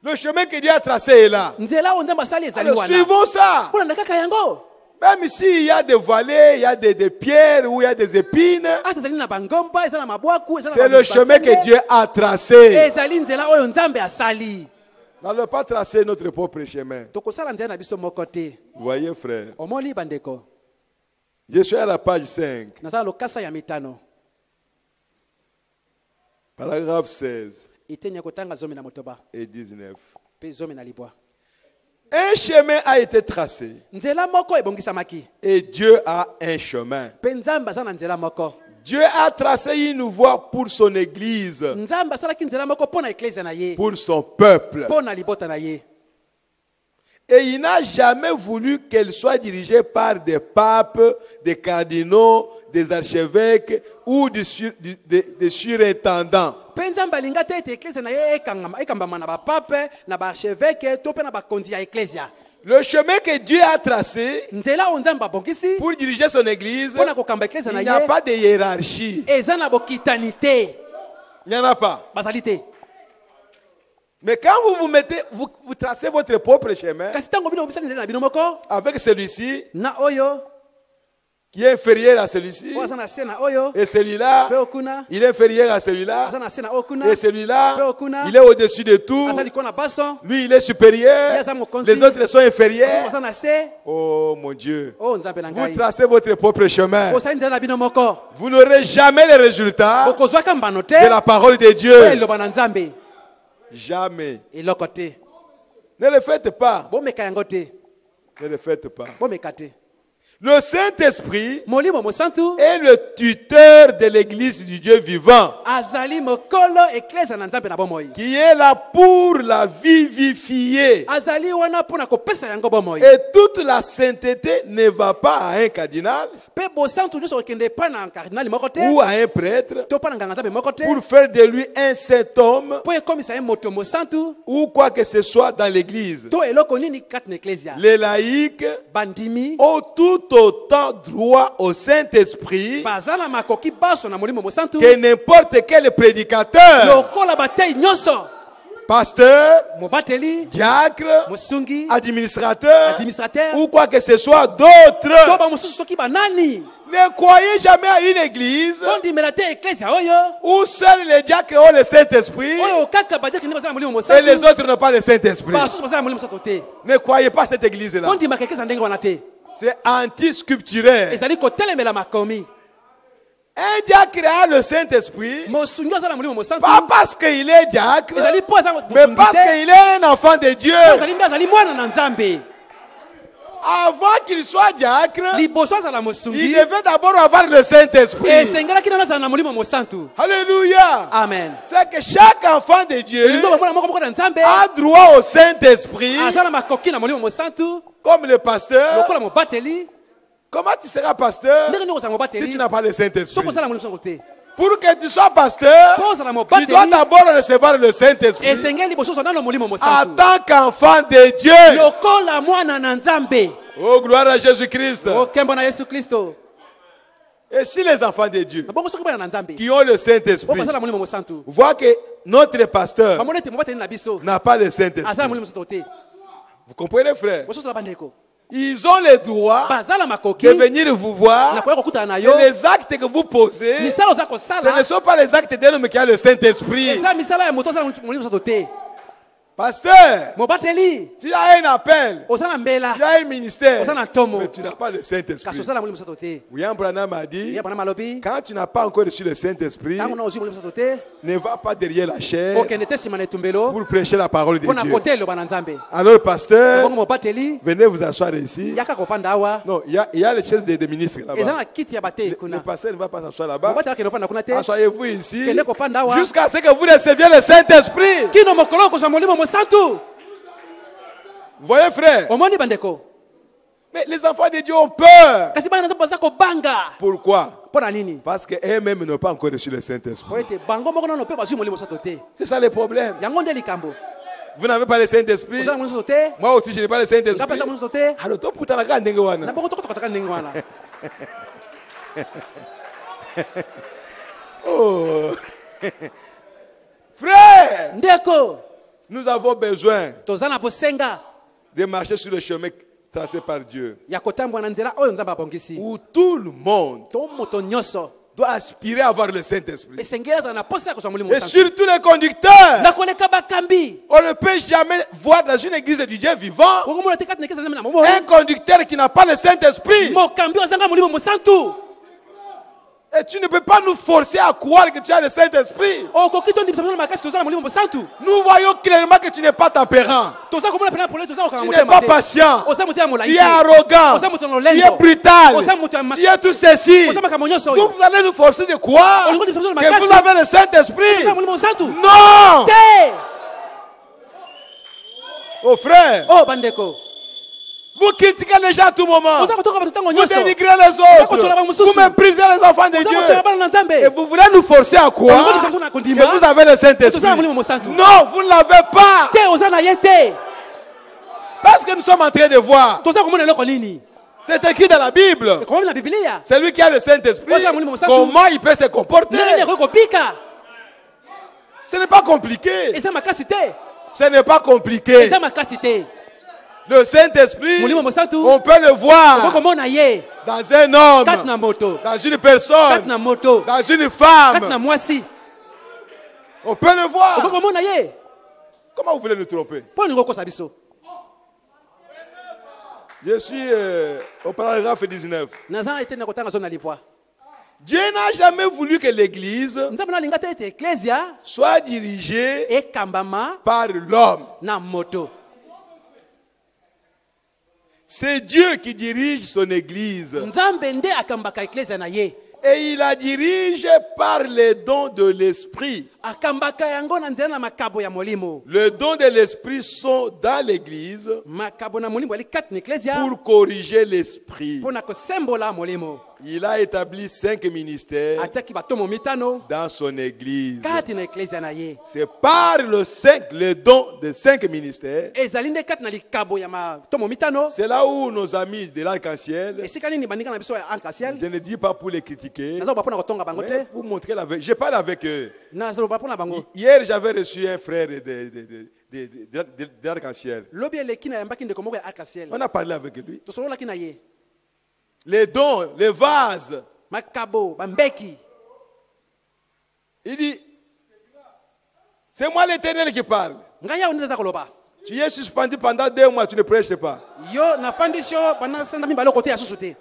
Le chemin que Dieu a tracé est là. Nzela oyo nzambe asali ezali Alors wana. suivons ça. Mpona na kaka yango. Même s'il y a des vallées, il y a des pierres ou il y a des épines, Ata ezali na bangomba, ezali na mabwaku, ezali na c'est le chemin que Dieu a tracé. ezali nzela oyo nzambe asali. N'allons pas tracer notre propre chemin. Tokosala nzela na biso moko te. Vous voyez, frère. Omoni bandeko. Je suis à la page 5, Nazala lokasa ya mitano. paragraphe 16 Itenya kotanga zomi na motoba. et 19. Pe zomi na libwa. Un chemin a été tracé Nzela moko ebongisamaki. et Dieu a un chemin. Pe nzambe aza na nzela moko. Dieu a tracé une voie pour son église, Nzambe asalaki nzela moko mpona eklezia na ye. pour son peuple. Mpona libota na ye. Et il n'a jamais voulu qu'elle soit dirigée par des papes, des cardinaux, des archevêques ou des surintendants. Pe nzambe alinga te ete eklezia na ye ekambama na bapape, na baarchevêque, to mpe na bakonzi ya eklezia. Le chemin que Dieu a tracé Nzela oyo nzambe abongisi pour diriger son église, mpona kokamba eklezia na il n'y a ye pas de hiérarchie. eza na bokitani te. Il n'y en a pas. Bazali te. Mais quand vous tracez votre propre chemin Kasi ntango bino obisani nzela na bino moko avec celui-ci na oyo qui est inférieur à celui-ci, oyo aza na se na oyo et celui-là, pe okuna il est inférieur à celui-là, aza na se na oyo kuna et celui-là, pe okuna il est au-dessus de tout, aza likolo na baso lui il est supérieur, Yes, I'm a les autres sont inférieurs. aza na se. Oh mon Dieu, Oh nzambe na vous ngai tracez votre propre chemin. osali nzela na bino moko Vous n'aurez jamais les résultats bokozwaka mbano te de la parole de oyo Dieu. eloba na nzambe Jamais. eloko te. Ne le faites pas. Bomeka yango te. Ne le faites pas. Bomeka te. Le Saint-Esprit Molimo mosantu est le tuteur de l'église du Dieu vivant, azali mokolo eklezia na nzambe na bomoi. qui est là pour la vivifier. Azali wana mpona kopesa yango bomoi. Et toute la sainteté ne va pas à un cardinal Pe bosantu nyonso okende epai na kardinali moko te ou à un prêtre to epai na nganga nzambe moko te pour faire de lui un saint homme mpo ekomisa ye moto mosantu ou quoi que ce soit dans l'église. to eloko nini kati na eklezia. Les laïcs Bandimi ont tout autant droit au Saint-Esprit baza na makoki baso na molimo mosantu que n'importe quel prédicateur, lokola batei nyonso. pasteur, Mobateli, diacre, mosungi, administrateur administrateur ou quoi que ce soit to d'autre. bamosusu soki banani Ne croyez jamais à une église bondimela te eklezia oyo où seuls les diacres ont le Saint-Esprit oyo kaka badiaki nde baza na molimo et les mosantu autres n'ont pas le Saint-Esprit. basusu baza na molimo mosantu te. Ne croyez pas à cette église-là. Bondimaka eklezia ndenge wana te. C'est anti-scripturaire. Ezali kotelemela makomi. Un diacre a le Saint-Esprit, Mosungi aza na molimo mosantu pas parce qu'il est diacre, ezali mpo aza mais mosungi parce te qu'il est un enfant de Dieu. azali nde azali mwana na nzambe. Avant qu'il soit diacre, Liboso azala il mosungi devait d'abord avoir le Saint-Esprit. esengelaki nano azala na molimo mosantu. Alléluia. Amen. C'est que chaque enfant de Dieu elingo bamwana moko moko na nzambe a droit au Saint-Esprit, aza na makoki na molimo mosantu comme le pasteur. lokola mobateli. Comment tu seras pasteur Ndenge nini kozala si mobateli tu n'as pas le soki Saint-Esprit? ozala molimo mosantu te. Pour que tu sois pasteur, Mpo ozala tu dois mobateli d'abord recevoir le Saint-Esprit esengeli liboso ozala nano molimo en mosantu tant qu'enfant de Dieu. lokola mwana na nzambe. Oh, gloire à Jésus-Christ. Okembo na Yesu Kristo. Et si les enfants de Dieu Bongo soki bana na nzambe qui ont le o Saint-Esprit bazala molimo mosantu voient que notre pasteur bamoni ete mobateli na biso n'a pas le azala Saint-Esprit, molimo mosantu te vous comprenez, frère? bososola bandeko Ils ont le droit bazala makoki de venir vous na voir. koya kokutana na Et yo les actes que vous posez, misala oza ce kosala ne sont pas les actes d'un homme qui a le Saint-Esprit. eza misala ya moto azala molimo mosantu te. Pasteur, Mobateli tu as un appel, oza na mbela tu as un ministère, oza na ntomo mais tu n'as pas le kasi Saint-Esprit. ozala molimo mosantu te. William Branham a dit, ya bana malobi quand tu n'as pas encore reçu le Saint-Esprit, ntango na ozwi molimo mosantu te ne va pas derrière la chair okende te nsima na etumbelo pour prêcher la parole de mpo na Dieu. kote eloba na nzambe. Alors, pasteur, bongo mobateli venez vous asseoir ici. yaka kofanda awa Non, il y a les chaises des ministres eza là-bas. na kiti ya batei Le kuna pasteur ne va pas s'asseoir là-bas. mobati akende ofanda kuna te Asseyez-vous ici kende kofanda awa jusqu'à ce que vous receviez le Saint-Esprit. kino mokolo okozwa molimo mosantu. Vous voyez, frère? Omoni bandeko Mais les enfants de Dieu ont peur. kasi bana nzambe baza kobanga Pourquoi? mpo na nini Parce qu'eux-mêmes n'ont pas encore reçu le Saint-Esprit. po ete bango moko nano mpe bazwi molimo santo te C'est ça le problème. yango nde likambo Vous n'avez pas le Saint-Esprit. ozala molimo santo te Moi aussi, je n'ai pas le nga mpe Saint-Esprit. aza molimo santo te Alors, toi, putain, la ndenge wana. na bongo tokotokataka ndenge wana Oh. Frère, ndeko nous avons besoin toza na bosenga de marcher sur le chemin tracé par Dieu. ya kotambwa na nzela oyo nzambe abongisi Où tout le monde to moto nyonso doit aspirer à avoir le Saint-Esprit. esengeli azala na posa ya kozwa molimo Et santo surtout les conducteurs. na koleka bakambi On ne peut jamais voir dans une église du Dieu vivant okomona te kati na ekeza nzambe na momo un conducteur qui n'a pas le Saint-Esprit. mokambi oyo azanga molimo mosantu Et tu ne peux pas nous forcer à croire que tu as le Saint-Esprit. okoki tondimisa biso na makasi toza na molimo mosantu Nous voyons clairement que tu n'es pas tempérant. toza komona pena pole toza kokanga Tu n'es pas motema te patient. oza moto ya molai Tu es te arrogant. oza moto ya Tu es lolendo brutal. oza moto ya Tu es tout ceci. oza makambo nyonso Donc oyo vous allez nous forcer de croire olingo ndimisa biso na que vous makasi avez le Saint-Esprit. toza na molimo mosantu Non. te Oh frère, oh bandeko vous critiquez les gens à tout moment. oza kotoka bato ntango Vous nyonso dénigrez les autres. Vous méprisez les enfants de oza kotoka bana na Dieu. nzambe Et vous voulez nous forcer à croire olingo ndimisa biso na que kondima vous avez le Saint-Esprit. toza na molimo mosantu Non, vous ne l'avez pas. te oza na ye te Parce que nous sommes en train de voir. toza komona eloko nini C'est écrit dans la Bible. ekomami na bibilia Celui qui a le Saint-Esprit, Oza molimo mosantu. comment il peut se comporter? ndenge nini ekoki kopika Ce n'est pas compliqué. eza makasi te Ce n'est pas compliqué. eza makasi te Le Saint-Esprit, molimo mosantu on peut le voir okomona ye dans un homme, kati na moto dans une kati personne, na moto dans une kati na femme. mwasi On peut le voir. okokomona ye Comment vous voulez nous tromper? mpo olingi okosa biso Je suis au paragraphe 19. naza na ete na kotanga zo na lipwa Dieu n'a jamais voulu que l'Église nzambe nalinga te ete eklesia soit dirigée ekambama par l'homme. na moto C'est Dieu qui dirige son Église. nzambe nde akambaka eklesia na ye Et il la dirige par les dons de l'Esprit. akambaka yango na nzela na makabo ya molimo Les dons de l'Esprit sont dans l'Église makabo na molimo ali kati na eklesia pour corriger l'Esprit. mpo na kosembola molimo Il a établi 5 ministères atiaki batomo mitano dans son Église. kati na eklesia na ye C'est par les dons de 5 ministères. ezali nde kati na likabo ya matomo mitano C'est là où nos amis de l'Arc-en-Ciel, esika nini bandinga na biso ya arc-en-ciel je ne dis pas pour les critiquer, naza koba mpo na kotonga bango mais te pour montrer la vérité. Je parle avec eux. nazoloba mpo na bango Hier, j'avais reçu un frère de l'Arc-en-Ciel. lobi eleki na yambaki ndeko moko ya arc-en-ciel On a parlé avec lui. tosololaki na ye Les dons, les vases. makabo bambeki Il dit, c'est moi l'Éternel qui parle. ngai yawo nde eza koloba Tu es suspendu pendant 2 mois, tu ne prêches pas. yo nafandisi yo bana sanda mibale kote ya susu te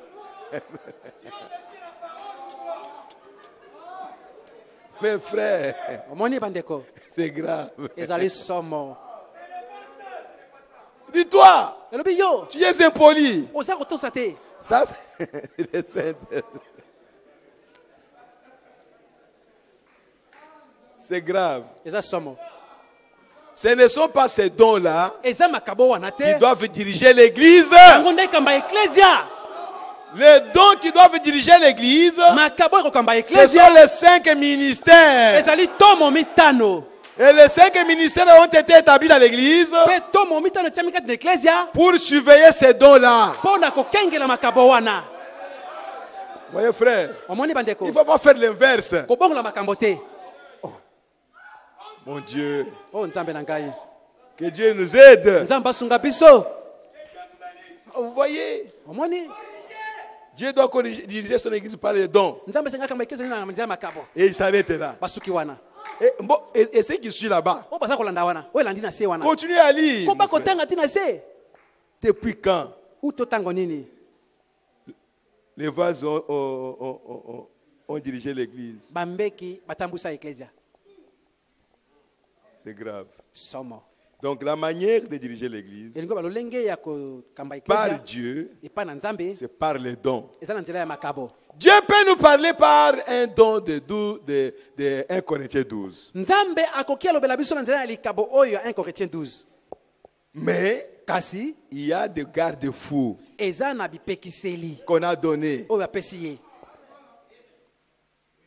Mes frères, omoni bandeko c'est grave. ezali somo Dis-toi, elobi yo tu es impoli. oza kotosa te Ça, c'est le Saint-Esprit. C'est grave. eza somo Ce ne sont pas ces dons-là eza makabo wana qui te doivent diriger l'Église. yango nde ekamba eklesia Les dons qui doivent diriger l'Église, makabo ekokamba ce eklesia sont les 5 ministères. ezali tomo mitano Et les 5 ministères ont été établis dans l'Église mpe tomo mitano etiami kati na eklesia pour surveiller ces dons-là. mpo na kokengela makabo wana Voyez, frère, omoni bandeko il ne faut pas faire l'inverse. kobongola makambo te Mon Dieu, oyo nzambe na ngai que Dieu nous aide. nzambe asunga biso Vous voyez, omoni Dieu doit diriger son Église par les dons. nzambe esengaka eklesia nini na nzela ya makabo Et il s'arrête là. basuki wana Et ceux qui suivent là-bas, oyo baza kolanda wana oyo elandi na se wana continuez à lire. koba mon frère. kotanga ti na se Depuis quand u totango nini les vases ont dirigé l'Église? bambeki batambwisa eklesia C'est grave. somo Donc la manière de diriger l'Église elingi oba lolenge ya kokamba par eklesia Dieu, epai na nzambe c'est par les dons. eza na nzela ya makabo Dieu peut nous parler par un don de 1 Corinthiens 12. nzambe akoki alobela biso na nzela ya likabo oyo ya 1 Corinthiens 12 Mais kasi il y a des garde-fous. eza na bipekiseli qu'on a donné. oyo apesi ye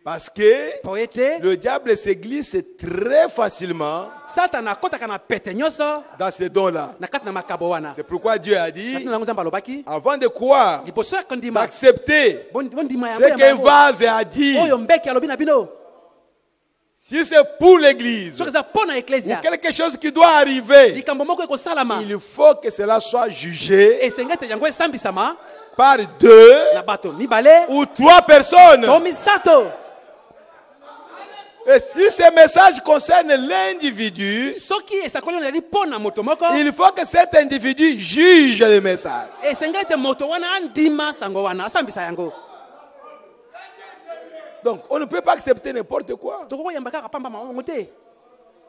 Parce que po ete le diable se glisse très facilement satana akotaka na pete nyonso dans ces dons-là. na kati na makabo wana C'est pourquoi Dieu a dit, na nango nzambe alobaki avant de croire, liboso ya kondima d'accepter bondima ce qu'un vase a dit, oyo mbeki alobi na bino si c'est pour l'église, soki eza mpo na ou eklesia quelque chose qui doit arriver, likambo moko ekosalama il faut que cela soit jugé esenge ete yango esambisama par 2 na bato mibale ou 3 personnes. to misato. Et si ce message concerne l'individu, Soki esakoli onali mpo na moto moko il faut que cet individu juge le message. esenge ete moto wana andima sango wana asambisa yango. Donc, on ne peut pas accepter n'importe quoi. tokokoyamba kaka pamba mamango te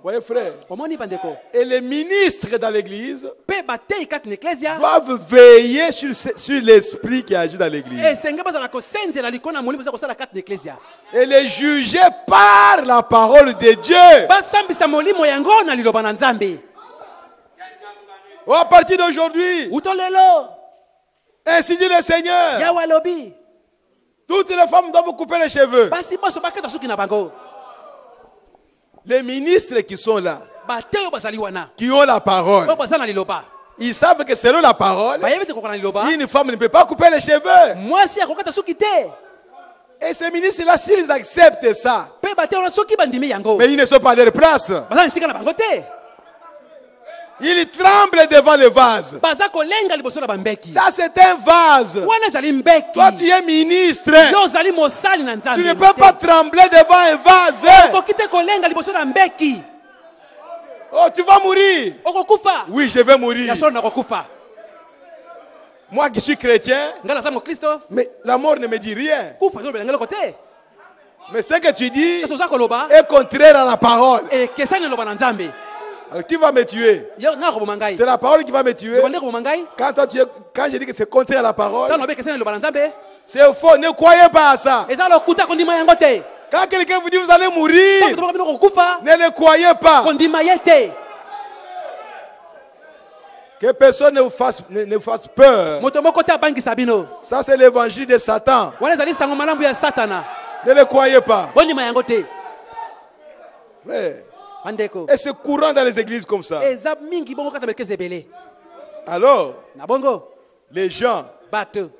Voyez, frère. omoni bandeko Et les ministres dans l'église mpe batei kati na eklesia doivent veiller sur l'esprit qui agit dans l'église. esenge bazala kosenzela likolo na molimo eza kosala kati na eklesia Et les juger par la parole de Dieu. basambisa molimo yango na liloba na nzambe. Oh, à partir d'aujourd'hui, uto lelo ainsi dit le Seigneur, yawe alobi toutes les femmes doivent couper les cheveux. basi nyonso bakata suki na bango. Les ministres qui sont là, bate oyo bazali wana qui ont la parole, oyo baza na liloba ils savent que selon la parole, bayebi te kokoka na liloba une femme ne peut pas couper les cheveux. mwasi akokata suki te Et ces ministres-là, s'ils acceptent ça, mpe bate wana soki bandimi yango mais ils ne sont pas à leur place. baza na esika na bango te Ils tremblent devant le vase. baza kolenga liboso na bambeki Ça, c'est un vase. wana ezali mbeki Toi, tu es ministre. yo ozali mosali na Tu nzambe ne peux pas trembler devant un vase. okoki te kolenga liboso na mbeki Oh, tu vas mourir. okokufa Oui, je vais mourir. ya solo nakokufa. Moi qui suis chrétien, ngai naza mokristo mais la mort ne me dit rien. kufa ezolobela ngai eloko te Mais ce que tu dis kasi oza koloba est contraire à la parole. ekesani eloba na nzambe. Alors, qui va me tuer? Yo ngai akoboma ngai C'est la parole qui va me tuer. ebande koboma ngai Quand je dis que c'est contraire à la parole, ntango nabe ekesani eloba na nzambe c'est faux. Ne croyez pas à ça. eza lokuta kondima yango te. Quand quelqu'un vous dit vous allez mourir, ntango tomoka bino kokufa ne le croyez pas. kondima ye te. Que personne ne vous fasse peur. moto moko te abangisa bino Ça, c'est l'évangile de Satan. wana ezali sango malamu ya satana Ne le croyez pas. bondima yango te Frère. bandeko. Et c'est courant dans les églises comme ça. eza mingi bongo kata bekeza ebele Alors, na bongo les gens bato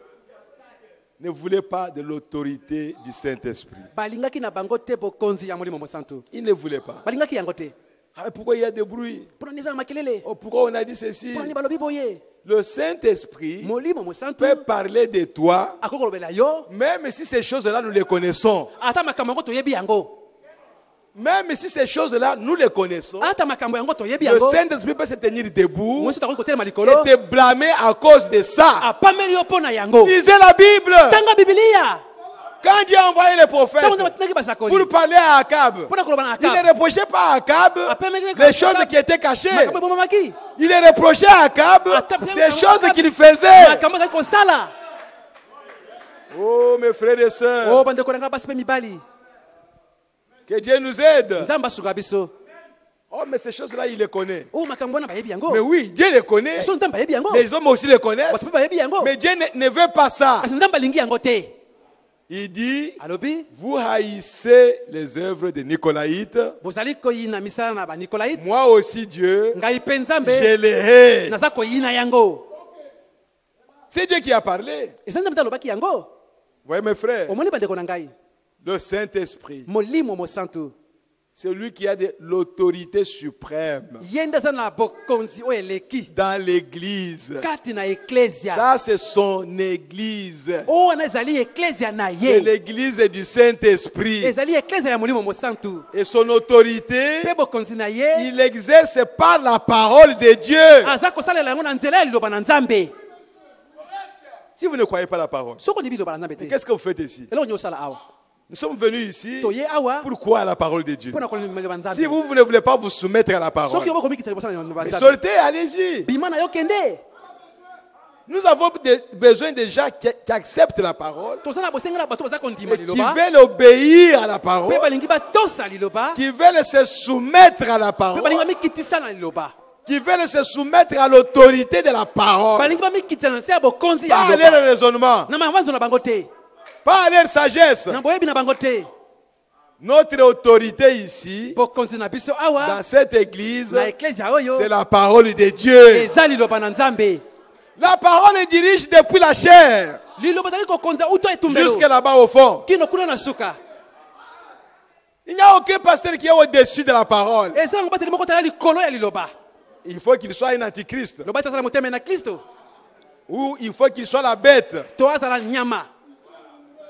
ne voulaient pas de l'autorité du Saint-Esprit. balingaki na bango te bokonzi ya molimo mosantu Ils ne voulaient pas. balingaki yango te. Ah, pourquoi il y a des bruits? mpona nini eza na makelele Oh, pourquoi on a dit ceci? mpona nini balobi boye. Le Saint-Esprit molimo mosantu peut parler de toi, akoki kolobela yo même si ces choses-là, nous les connaissons. ata makambo yango toyebi yango Même si ces choses-là, nous les connaissons, ata makambo yango toyebi le yango Saint-Esprit peut se tenir debout mosi tokoki kotelema et likolo te blâmer à cause de ça. apameli yo mpona yango. Lisez la Bible. tanga bibilia Quand Dieu a envoyé les prophètes ntango nzambe atindaki basakoli pour parler à Akab, mpona koloba na il ne Akab reprochait pas à Akab les choses qui étaient cachées. makambo ebomamaki Il reprochait à Akab des choses qu'il faisait. makambo ezali kosala. Oh, mes frères et sœurs, o bandeko na ngai basi mpe mibali que Dieu nous aide. nzambe asuka biso. Oh, mais ces choses-là, il les connaît. o makambo wana bayebi yango Mais oui, Dieu les connaît. so nzambe bayebi yango Les hommes aussi les bato connaissent. mpe bayebi yango Mais Dieu ne veut pas ça. kasi nzambe alingi yango te. Il dit, alobi vous haïssez les œuvres des Nicolaïtes. bozali koyina misala na banicolaïte Moi aussi, Dieu, ngai mpe je nzambe les hais. naza koyina yango. C'est Dieu qui a parlé. eza nzambe te alobaki yango. Vous voyez, mes frères, omoni bandeko na ngai le Saint-Esprit, molimo mosantu c'est lui qui a de l'autorité suprême ye nde aza na bokonzi oyo eleki dans l'église. kati na eklesia. Ça, c'est son église. oyo wana ezali eklesia na C'est ye l'église du Saint-Esprit. ezali eklesia ya molimo mosantu Et son autorité, mpe bokonzi na ye il exerce par la parole de Dieu. aza kosalela yango na nzela ya liloba na nzambe. Si vous ne croyez pas la parole, soko ondibi liloba na nzambe te qu'est-ce que vous faites ici? eloko nyo osala awa Nous sommes venus ici toye awa pour croire à la parole de Dieu. mpona koloba Si nzambe. vous ne voulez pas vous soumettre à la parole, soki obokomikisa liboso na liloba mais nzambe sortez, allez-y. bima na yo kende. Nous avons besoin de gens qui acceptent la parole, toza na bosenga na bato baza kondima et qui liloba veulent obéir à la parole, mpe balingi batosa liloba qui veulent se soumettre à la mpe parole. balingi mikitisa na liloba. qui veulent se soumettre à l'autorité de la parole. balingi bamikitisa na se ya bokonzi ya Pas à liloba leur raisonnement, na mawanzo na bango te pas à leur sagesse. na boyebi na bango te. Notre autorité ici, Bokonzi na biso dans awa cette église, na eklesia oyo c'est la parole de Dieu. eza liloba na Nzambe. La parole dirige depuis la chair Liloba zali kokonza uto etumbelo jusque là-bas au fond. kino kuna na suka. Il n'y a aucun pasteur qui est au-dessus de la parole. Ezala ngobateli moko tala likolo ya liloba. Il faut qu'il soit un antichrist. Loba tazala motema na Kristo Ou il faut qu'il soit la bête to azala nyama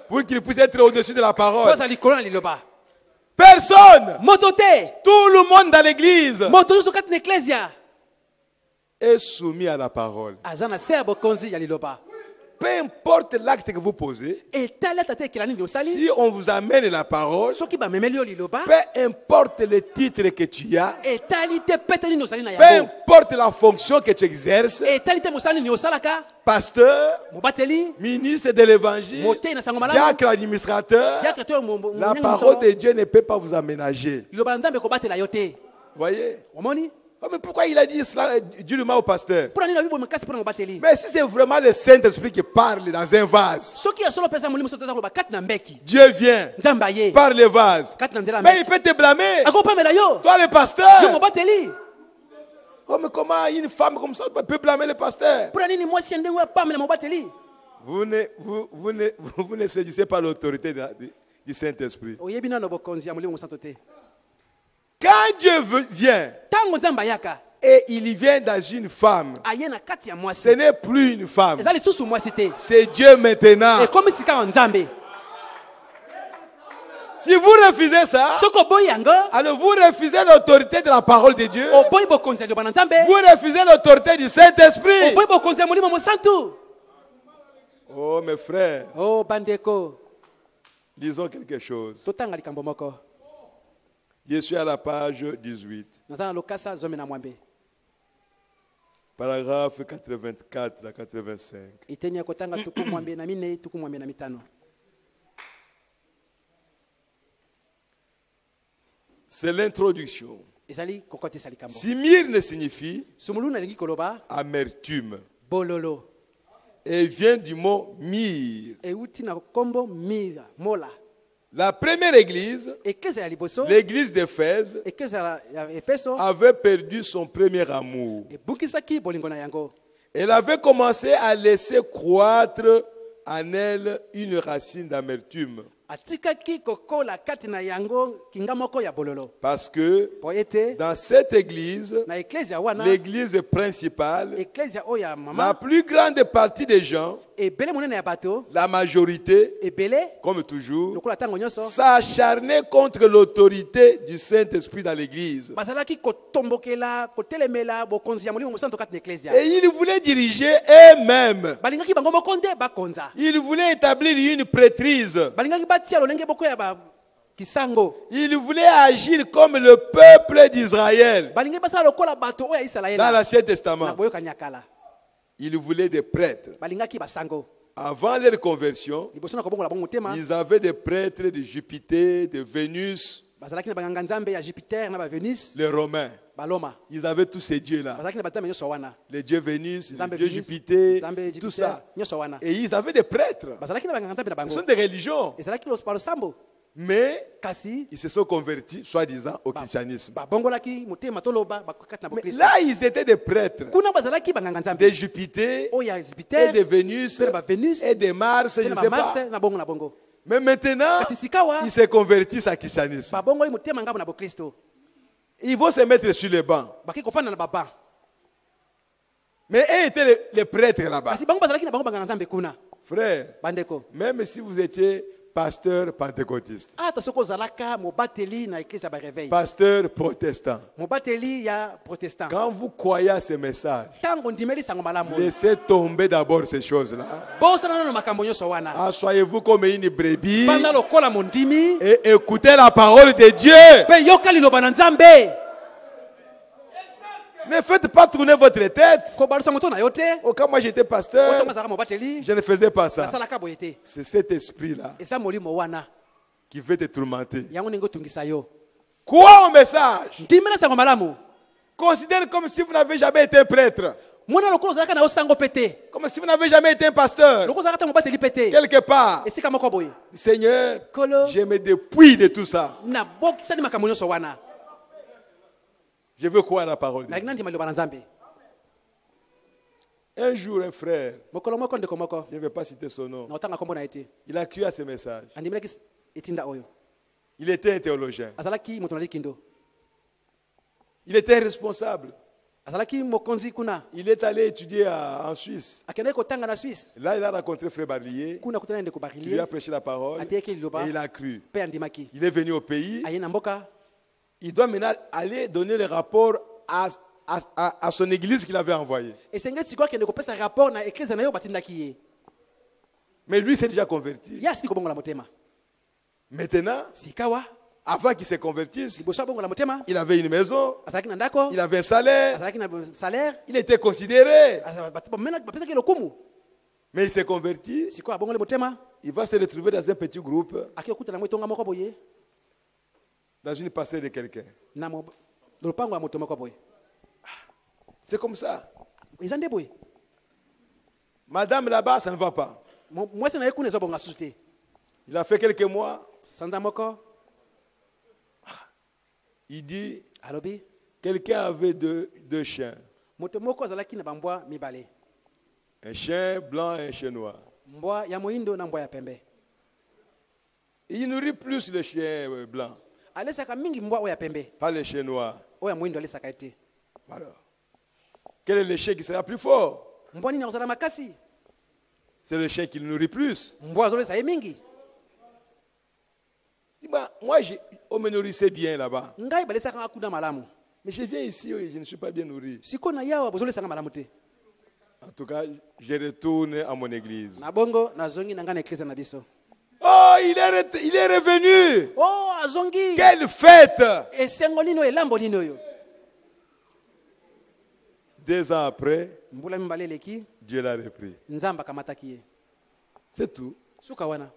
pour qu'il puisse être au-dessus de la to parole. azala likolo na liloba. Personne, Moto te tout le monde dans l'église moto nyonso kati na eklesia est soumis à la parole. aza na se ya bokonzi ya liloba. Peu importe l'acte que vous posez, etali ata te ekela nini osali si on vous amène la parole, soki bamemeli yo liloba peu importe le titre que tu as, etali te pete nini osali na peu yango importe la fonction que tu exerces, etali te mosala nini osalaka pasteur, mobateli ministre de l'évangile, motei na sango malamu diacre, administrateur, diacre to la parole de Dieu ne peut pas vous aménager. liloba na Nzambe kobatela yo te. Voyez? Omoni Oh, mais pourquoi il a dit cela durement au pasteur? mpona nini oyebi makasi mpona mobateli Mais si c'est vraiment le Saint-Esprit qui parle dans un vase, soki ya solo pesa molimo soto aza koloba kati na mbeki Dieu vient Nzambe aye par le vase. kati na nzela ya Mais il mbeki peut te blâmer. akopamela yo Toi, le yo pasteur. mobateli. Oh, mais comment une femme comme ça peut blâmer le pasteur? mpona nini mwasi ya ndenge oyo apamela mobateli. Vous ne saisissez pas l'autorité du Saint-Esprit. oyebi nano bokonzi ya molimo mosantu te. Quand Dieu vient ntango Nzambe ayaka et il vient dans une femme, aye na kati ya ce mwasi n'est plus une femme, eza lisusu mwasi te c'est Dieu maintenant. ekomi sika ya Nzambe. Si vous refusez ça, soki oboyi yango alors vous refusez l'autorité de la parole de Dieu, oboyi bokonzi ya liloba na Nzambe vous refusez l'autorité du Saint-Esprit. oboyi bokonzi ya molimo mosantu. Oh mes frères, o bandeko lisons quelque chose. totanga likambo moko. Je suis à la page 18, naza na lokasa zomi na mwambe paragraphe 84 à 85. iteni ya kotanga tuku mwambe na minei tuku mwambe na mitano. C'est l'introduction. ezali kokotisa likambo. Simir signifie sumulu nalingi koloba amertume bololo et vient du mot mir. euti na kombo mira mola. La première église, eklesia ya liboso l'église d'Éphèse, eklesia ya efeso avait perdu son premier amour. ebukisaki bolingo na yango. Elle avait commencé à laisser croître en elle une racine d'amertume. atikaki kokola kati na yango kinga moko ya bololo Parce que po ete dans cette église, na eklesia wana l'église principale, eklesia oyo ya la mama plus grande partie des gens, ebele monene ya bato la majorité, ebele comme toujours, lokola ntango nyonso s'acharnait contre l'autorité du Saint-Esprit dans l'église. bazalaki kotombokela kotelemela bokonzi ya molimo mosantu kati na eklesia. Et ils voulaient diriger eux-mêmes. balingaki bango moko nde bakonza. Ils voulaient établir une prêtrise. balingaki batia lolenge boko ya kisango. Ils voulaient agir comme le peuple d'Israël balingaki basala lokola bato oyo ya dans isalaela l'Ancien na Testament. boyokani ya kala. Ils voulaient des prêtres. balingaki basango Avant leur conversion, liboso na kobongola bango motema ils avaient des prêtres de Jupiter, de Vénus, bazalaki na banganga nzambe ya Jupiter na bavenus les Romains. baloma. Ils avaient tous ces dieux-là. bazalaki na banzambe nyonso wana Les dieux Vénus, nzambe les dieux Venus, Jupiter, nzambe tout Jupiter ça. nyonso wana. Et ils avaient des prêtres. bazalaki na banganga nzambe na Ce sont bango des religions. ezalaki balosambo Mais kasi ils se sont convertis, soi-disant, au christianisme. babongolaki motema toloba bakokati na Mais bokristo. là, ils étaient des prêtres. kuna bazalaki banganga nzambe De Jupiter, oyo ya et Jupiter de Vénus, mpe na bavenus et de Mars, je mpe ne na sais pas. bamarse na bongo na bongo. Mais maintenant, kasi sikawa ils se convertissent au christianisme. babongoli motema ngambo na bokristo Ils vont se mettre sur les bancs. baki kofanda na baba. Mais eux étaient les prêtres là-bas. kasi bango bazalaki na bango banganga nzambe kuna Frère, bandeko. même si vous étiez pasteur pentecôtiste, ata soki ozalaka mobateli na eglise ya bareveil pasteur protestant, mobateli ya protestant quand vous croyez à ce message, ntango ndimeli sango malamu oyo, laissez tomber d'abord ces choses-là. bosana nano makambo nyonso wana Assoyez-vous comme une brebis banda lokola mondimi et écoutez la parole de Dieu. mpe yoka liloba na nzambe. Ne faites pas tourner votre tête. kobalusa moto na yo te Oh, quand moi j'étais pasteur, otongo azalaka mobateli je ne faisais pas ça. nasalaka boye te. C'est cet esprit-là eza molimo wana qui veut te tourmenter. yango ndenge otungisa yo. Crois au message. ndimela sango malamu considère comme si vous n'avez jamais été un prêtre. mwana lokolo ozalaka na yo sango pete Comme si vous n'avez jamais été un pasteur. lokolo ozalaka ta mobateli pete Quelque part. esika moko boye Seigneur, Kolo. je me dépouille de tout ça. nabokisani makambo nyonso wana Je veux croire à la parole de Dieu. naliki nandima liloba na nzambe Un jour, un frère, mokolo moko ndeko moko je ne vais pas citer son nom, na kotanga nkombo na ye te il a cru à ce message. andimelaki etinda oyo Il était un théologien. azalaki moto na likindo Il était responsable. azalaki mokonzi kuna Il est allé étudier en Suisse. akendaki kotanga na Suisse Là, il a rencontré Frère Barlier. kuna kutana ndeko Il lui barilie a prêché la parole. ateyeki liloba Et il a cru. mpe andimaki Il est venu au pays. aye na mboka Il doit maintenant aller donner le rapport à son église qu'il avait envoyée. esengeli sikoyo akende kopesa rapport na eklise na yo batindaki ye Mais lui s'est déjà converti. ye asili kobongola motema Maintenant, sikawa avant qu'il se convertisse, liboso abongola motema il avait une maison, azalaki na ndako il avait un salaire, azalaki na salaire il était considéré. bapesaki lokumu Mais il s'est converti, sikoyo abongoli motema il va se retrouver dans un petit groupe, akei okutana mo etonga moko boye dans une passerelle de quelqu'un. na lopango ya moto moko boye C'est comme ça. eza nde boye Madame là-bas, ça ne va pas. mwasi na ye kuna ezobonga susu te Il a fait quelques mois, sanza moko il dit, alobi quelqu'un avait deux chiens. moto moko azalaki na bambwa mibale Un chien blanc et un chien noir. mbwa ya moindo na mbwa ya pembe Il nourrit plus le chien blanc, alesaka mingi mbwa oyo ya pembe pas le chien noir. oyo ya moindo alesaka ye te Alors, quel est le chien qui sera plus fort? mbwa nini akozala makasi C'est le chien qui le nourrit plus. mbwa azolesa ye mingi Il dit, bah, moi, on me nourrissait bien là-bas. ngai balesaka nga kuna malamu Mais je viens ici, je ne suis pas bien nourri. sikoyo na yawa bozolesanga malamu te En tout cas, je retourne à mon église. na bongo nazongi na ngai na eklise na biso Oh, il est revenu. oh azongi Quelle fête! esengo nini oyo elambo nini oyo 2 ans après, mbula mibale eleki Dieu l'a repris. nzambe akamataki ye C'est tout. suka wana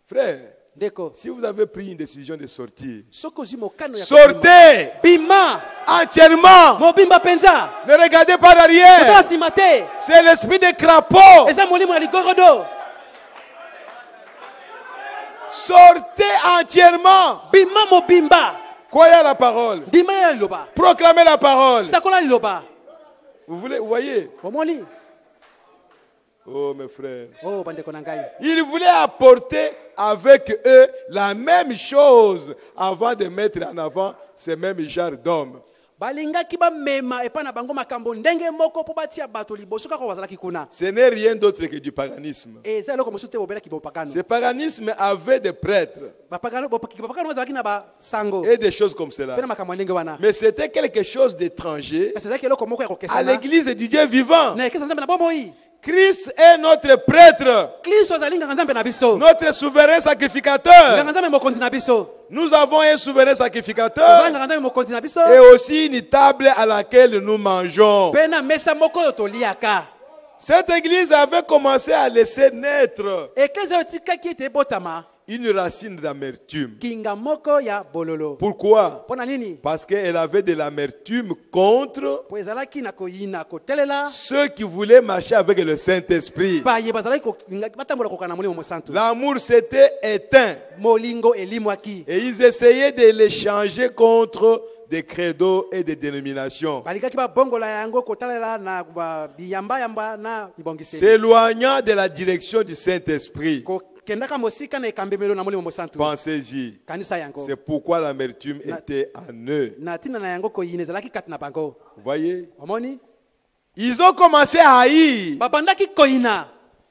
Frère, ndeko si vous avez pris une décision de sortir, soki ozwi mokano ya sortez bima entièrement. mobimba mpenza Ne regardez pas kotala derrière. nsima te C'est l'esprit de crapaud. eza molimo ya ligorodo Sortez entièrement. bima mobimba Croyez à la parole. ndima ya liloba Proclamez la parole. sakola liloba Vous voyez? omoni Oh, mes frères. oh bandeko na ngai Ils voulaient apporter avec eux la même chose avant de mettre en avant ces mêmes genres d'hommes. balingaki bamema epai na bango makambo ndenge moko mpo batia bato liboso kaka bazalaki kuna Ce n'est rien d'autre que du paganisme. eza eloko mosusu te bobelaki bopakano Ce paganisme avait des prêtres bapakano bazalaki na basango et des choses comme cela. mpe na makambo ya ndenge wana Mais c'était quelque chose d'étranger kasi ezalaki eloko moko ya à kokesana l'église du Dieu vivant. na ekesa nzambe na bomoi Christ est notre prêtre, kristo azali nganga nzambe na biso notre souverain sacrificateur. nganga nzambe mokonzi na biso Nous avons un souverain ozali sacrificateur nganga nzambe mokonzi na biso et aussi une table à laquelle nous mangeons. mpe na mesa moko oyo toliaka Cette église avait commencé à laisser naître eklesi oyo etikaki ete ebotama une racine d'amertume. kinga moko ya bololo Pourquoi? mpo na nini Parce qu'elle avait de l'amertume contre po ezalaki na koyina kotelela ceux qui voulaient marcher avec le Saint-Esprit. baye bazalaki batambola kokaa na molimo mosantu L'amour s'était éteint molingo elimwaki et ils essayaient de l'échanger contre des credos et des dénominations, balingaki babongola yango kotalela na biyambayamba na bibongiseli s'éloignant de la direction du Saint-Esprit. kokendaka mosika na ekambemelo na molimo mosantu Pensez-y. kanisa yango C'est pourquoi l'amertume était en eux. na ntina na yango koyina ezalaki kati na bango Vous voyez? omoni Ils ont commencé à haïr babandaki koyina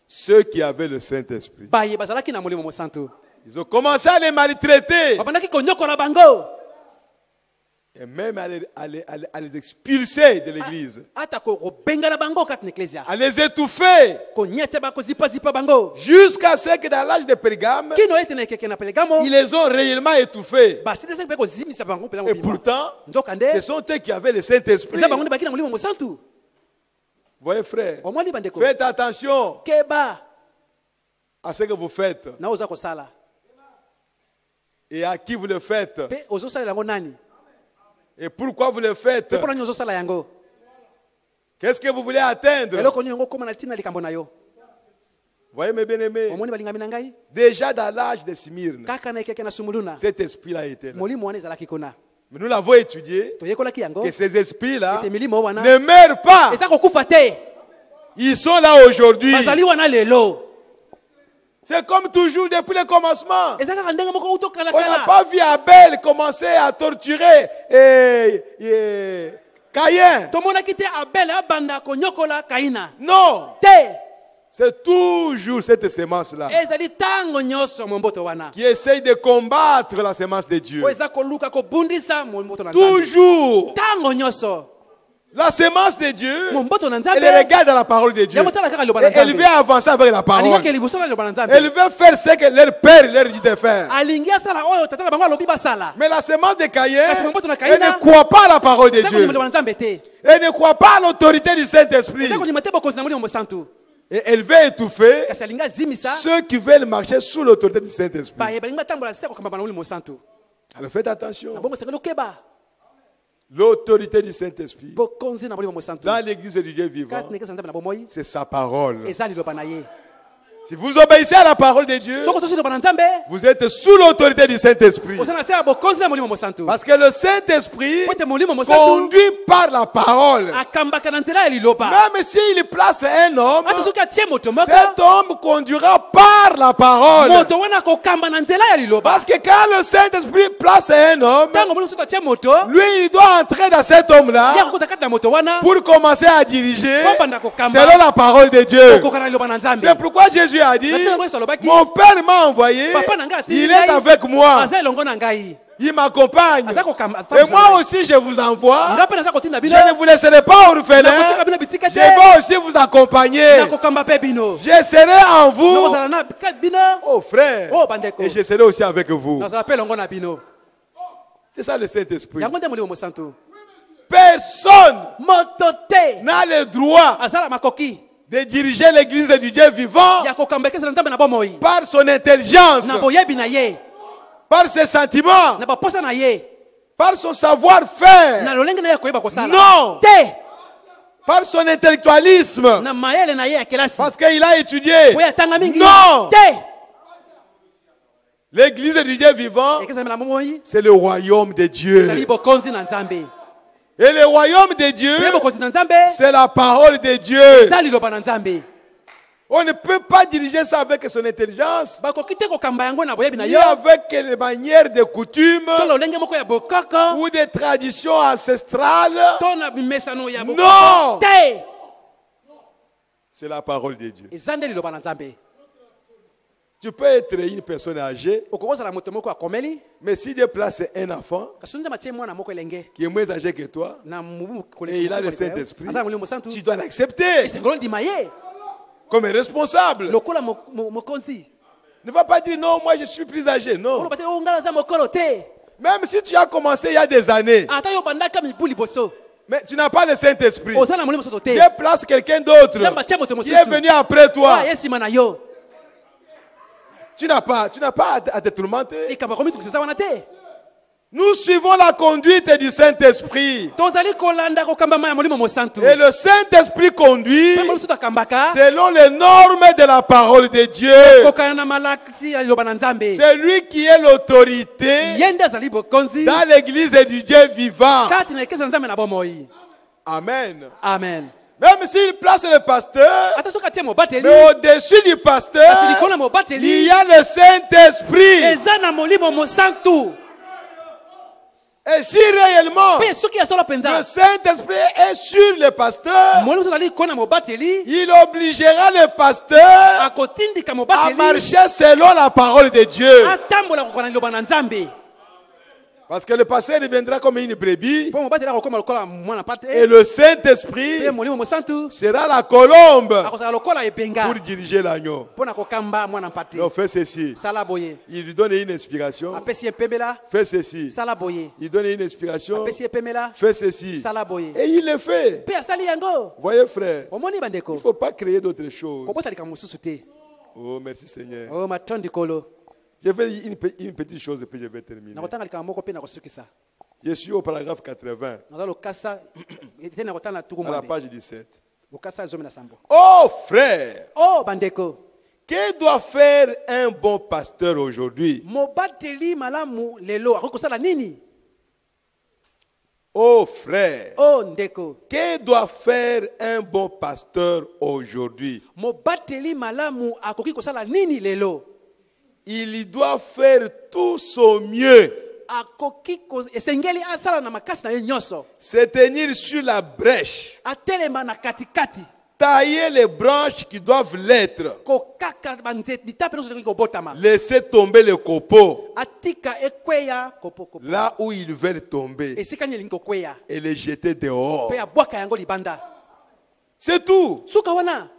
ceux qui avaient le Saint-Esprit. baye bazalaki na molimo mosantu Ils ont commencé à les maltraiter babandaki konyokola bango et même à les expulser de l'église, ata kobengana bango kati na eklesia à les étouffer, konyete bakozipazipa bango jusqu'à ce que dans l'âge de Pérgame, kino ete na ekeke na pelegamo ils les ont réellement étouffés. basilisi mpe kozimisa bango mpela Et mobima pourtant, nzokande ce sont eux qui avaient le Saint-Esprit. eza bango nde baki na molimo mosantu Voyez, frère, omoni bandeko faites attention keba à ce que vous faites na oza kosala et à qui vous le faites. mpe ozosalela yango nani Et pourquoi vous le faites? mpo na nini ozosala yango? Qu'est-ce que vous voulez atteindre? eloko nini yango okóma na ntina likambo na yo? Voyez mes bien-aimés, omoni balingami na ngai? déjà dans l'âge de Smyrne, Kaka na ekeke na sumuluna cet esprit-là était là. molimo wana ezalaki kuna. Mais nous l'avons étudié, toyekolaki yango que ces esprits-là ete milimo wana ne meurent pas. eza kokufa te, Ils sont là aujourd'hui. bazali wana lelo. C'est comme toujours depuis le commencement. eza kaka ndenge moko utokala On n'a kala. pas vu Abel commencer à torturer Caïn. tomonaki te abele abanda konyokola kaina Non, te, c'est toujours cette semence-là ezali ntango nyonso momboto wana qui essaye de combattre la semence de Dieu. oyo eza koluka kobundisa momboto na nzambe. Toujours. ntango nyonso La semence de Dieu, momboto na elle nzambe regarde la parole de Dieu. yango tala kaka liloba na Et elle nzambe veut avancer avec la parole. alingaki liboso na liloba na nzambe, Elle veut faire ce que leur père leur dit de faire. alingi asala oyo tata na bango alobi basala. Mais la semence de Caïn, Kasi momboto na elle Caïna, ne croit pas à la parole de eza kondima Dieu. liloba na nzambe te, Elle ne croit pas à l'autorité du Saint-Esprit. eza kondima te bokonzi na molimo mosantu. Et elle veut étouffer kasi alingi azimisa ceux qui veulent marcher sous l'autorité du Saint-Esprit. baye balingi batambola sika kokamba na molimo mosantu. Alors faites attention. na bongo sengeli okeba L'autorité du Saint-Esprit bokonzi na molimo mosantu dans l'église du Dieu vivant, kati na ekesa nzambe na bomoi c'est sa parole. eza liloba na ye. Si vous obéissez à la parole de Dieu, soko tosi liloba na nzambe vous êtes sous l'autorité du Saint-Esprit. oza na se ya bokonzi na molimo mosantu, Parce que le Saint-Esprit po ete molimo mosantu conduit par la parole. akambaka na nzela ya liloba. Même s'il place un homme, ata soki atie moto moko cet homme conduira par la parole. moto wana akokamba na nzela ya liloba. Parce que quand le Saint-Esprit place un homme, ntango molimo soki atie moto lui, il doit entrer dans cet ye homme-là akokota kati na moto wana pour commencer à diriger po banda kokamba selon la parole de Dieu. okoka na liloba na nzambe. C'est pourquoi Jésus a dit, Na ntina yango Yesu alobaki, mon Père m'a envoyé, papa na ngai atindi il est ngai, avec moi, aza elongo na ngai, il m'accompagne. aza kokamba Et moi aussi, je vous envoie. nga mpe naza kotinda Je bino, ne vous laisserai pas orphelins. nakosika bino bitika Je te, vais aussi vous accompagner. nakokamba mpe bino, Je serai en vous. nakozala na kati bino, Oh frère. oh bandeko, Et je serai aussi avec vous. nazala mpe elongo na bino. C'est ça le Saint-Esprit. yango nde molimo mosantu. Personne moto te n'a le droit azala makoki de diriger l'église du Dieu vivant ya kokamba ekesela nzambe na bomoi par son intelligence, na boyebi na ye, par ses sentiments, na baposa na ye, par son savoir-faire. na lolenge na ye koyeba kosala Non. te, Par son intellectualisme. na mayele na ye ya kelasi Parce qu'il a étudié. oyo atanga mingi Non. te. L'église du Dieu vivant, ekesala na bomoi c'est le royaume de Dieu. ezali bokonzi na nzambe, Et le royaume de Dieu, mpe bokonzi na nzambe c'est la parole de Dieu. eza liloba na nzambe. On ne peut pas diriger ça avec son intelligence, bakoki te kokamba yango na boyebi na ni yo avec les manières de coutume to lolenge moko ya bokoko ou des traditions ancestrales. to na bimesano ya Non. bokoko te, C'est la parole de Dieu. eza nde liloba na nzambe. Tu peux être une personne âgée, okokozala moto moko akomeli mais si Dieu place un enfant kasi nzambe atie mwana moko elenge qui est moins âgé que toi, na mobu et il a le Saint-Esprit, aza na molimo mosantu, tu dois l'accepter esengolo ndima ye comme un responsable. lokola mokonzi. Ne va pas dire non, moi je suis plus âgé. Non. oloba te o ngala aza mokolo te, Même si tu as commencé il y a des années, ata yo bandaka mibu liboso mais tu n'as pas le Saint-Esprit. oza na molimo mosantu te, Dieu place quelqu'un d'autre nzambe atie moto qui est venu après toi. ye nsima na yo, Tu n'as pas à te tourmenter. likambo akomi tukisa wana te. Nous suivons la conduite du Saint-Esprit. tozali kolanda kokambama ya molimo mosantu, Et le Saint-Esprit conduit mpe molimo mosantu akambaka selon les normes de la parole de Dieu. kokana na malakisi ya liloba na nzambe. C'est lui qui est l'autorité ye nde azali bokonzi dans l'église du Dieu vivant. kati na ekesa nzambe na bomoi. Amen. Amen. Même s'il place le pasteur, ata soki atie mobateli mais au-dessus du kasi pasteur, likolo na il mobateli y a le Saint-Esprit. eza na molimo mosantu. Et si réellement mpe soki asala le mpenza Saint-Esprit est sur le pasteur, molimo mosantu azali likolo na mobateli il obligera le pasteur akotindika à mobateli marcher selon la parole de Dieu. atambola kokoka na liloba na nzambe, Parce que le pasteur deviendra comme une brebis mpo mobateli akokoma lokola mwana et pate, le Saint-Esprit mpe molimo mosantu sera la colombe akozala lokola ebenga pour diriger l'agneau. mpo na kokamba mwana mpate. Donc fais ceci. sala boye, Il lui donne une inspiration. apesi ye pemela, Fais ceci. sala boye, Il donne une inspiration. apesi ye pemela, Fais ceci. sala boye, Et il le fait. mpe asali yango. Voyez frère, omoni il bandeko, ne faut pas créer d'autres choses. kobota likambo mosusu te. Oh merci Seigneur. o matondi kolo Je fais une petite chose et puis je vais terminer. nakotanga likambo moko mpe nakosukisa. Je suis au paragraphe 80, naza lokasa ete na kotala tuku à la mwambe page 17. lokasa zomi na sambo. Oh frère, Oh bandeko, que doit faire un bon pasteur aujourd'hui? mobateli malamu lelo akoki kosala nini? Oh frère, Oh ndeko, que doit faire un bon pasteur aujourd'hui? mobateli malamu akoki kosala nini lelo? Il doit faire tout son mieux, Akoki esengeli asala na makasi na ye nyonso, se tenir sur la brèche, atelema na katikati, tailler les branches qui doivent l'être, kokaka banzete bitape nyonso ekoki kobotama, laisser tomber les copeaux atika ekweya kopokopo là où ils veulent tomber esika nini elingi kokweya et les jeter dehors. mpe abwaka yango libanda. C'est tout. Suka wana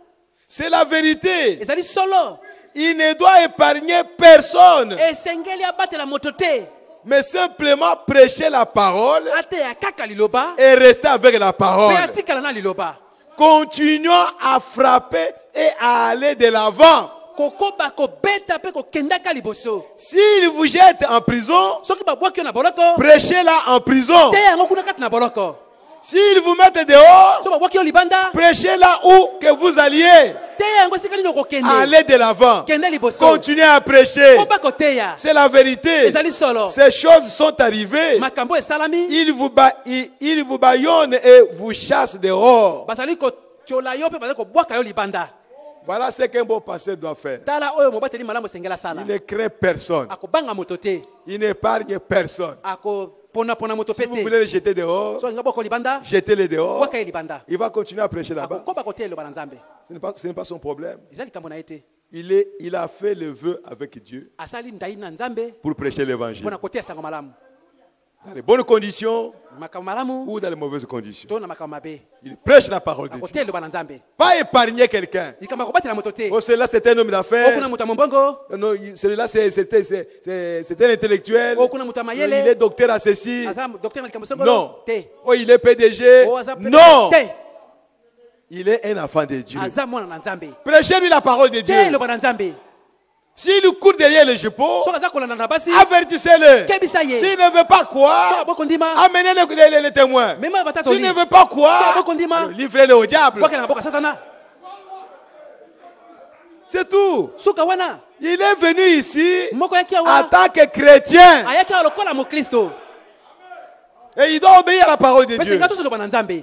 C'est la vérité. ezali solo, Il ne doit épargner personne, esengeli abatela moto te, mais simplement prêcher la parole ateya kaka liloba et rester avec la mpe parole. atikala na liloba, Continuons à frapper et à aller de l'avant. kokoba kobeta mpe kokendaka liboso. S'il vous jette en prison, Soki babwaki yo na boloko prêchez-la en prison. te yango kuna kati na boloko, S'ils vous mettent dehors, so babwaki yo libanda prêchez-la où que vous alliez. te yango esika nini okokende, Allez de l'avant. kende liboso, Continuez à prêcher. koba koteya, C'est la vérité. ezali solo, Ces choses sont arrivées. makambo esalami, Ils vous bâillonnent et vous chassent dehors. bazali kotyola yo mpe bazali kobwaka yo libanda. Voilà ce qu'un bon pasteur doit faire. Tala oyo mobateli malamu esengeli asala, Il ne crée personne. akobanga moto te, Il n'épargne personne. akoponapona moto Si mpe vous te. voulez le jeter dehors, So alinga bwaka yo libanda, jetez-le dehors. bwaka ye libanda, Il va continuer à prêcher là-bas. akokoba koteya eloba na Nzambe, Ce n'est pas son problème. eza likambo na ye te. Il a fait le vœu avec Dieu Asali ndai na Nzambe pour prêcher l'évangile. mpona koteya sango malamu, Dans les bonnes conditions makambo malamu ou dans les mauvaises conditions. to na makambo mabe, Il prêche la parole de Dieu. akoteya eloba na Nzambe, Pas épargner quelqu'un. likambo akobatela moto te. Oh, celui-là, c'était un homme d'affaires. Okuna moto ya mombongo, Non, celui-là, c'était un intellectuel. okuna moto ya Il est mayele, docteur à ceci. aza docteur na likambo Non. songolo te, Oh, il est PDG. o aza PDG Non. te, Il est un enfant de Dieu. aza mwana na Nzambe, Prêchez-lui la parole de te Dieu. eloba na Nzambe. S'il court derrière le jupon, Soki aza kolanda na basi, avertissez-le. kebisa ye. S'il ne veut pas Soki croire, aboko ndima, amenez les témoins. mema batata S'il oli, ne veut pas croire, Soki aboko ndima, livrez-le au diable. bwaka na boka satana. C'est tout. Suka wana, Il est venu ici moko yaki en awa, tant que chrétien. ayaki awa lokola mokristo. Et il doit obéir à la parole de Pesi Dieu. nga toso loba na Nzambe.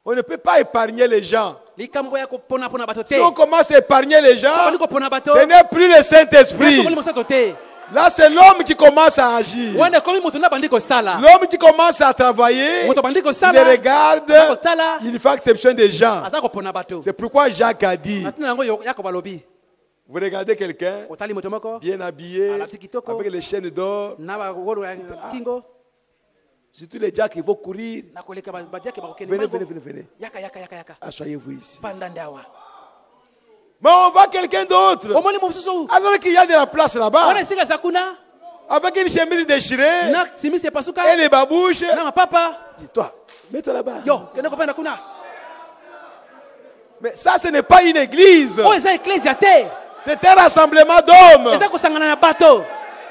On ne peut pas épargner les gens. Likambo ya kopona bato te. Si on commence à épargner les gens, Soki kopona bato, ce n'est plus le Saint-Esprit. soki mosato te. Là, c'est l'homme qui commence à agir. Wana komi moto na bandi kosala. L'homme qui commence à travailler, Moto bandi il kosala. regarde, Kotala, il fait exception des gens. aza kopona bato. C'est pourquoi Jacques a dit, Natina yango yako balobi. vous regardez quelqu'un Otali moto moko bien habillé, alati kitoko, avec les chaînes d'or, na ba wolo ya kingo, surtout les gens qui vont courir. na koleka ba diake ba kokene Venez, mango. venez, venez, venez. Yaka. Asseyez-vous ici. Fanda ndawa. Mais on voit quelqu'un d'autre, Omoni mosusu. alors qu'il y a de la place là-bas, Wana sika zakuna, avec une chemise déchirée na simisi pasuka, et les babouches. na mapapa. Dis-toi, mets-toi là-bas. Yo, kende kofanda kuna. Mais ça, ce n'est pas une église. O eza ecclesia te. C'est un rassemblement d'hommes. Eza kosangana na bato.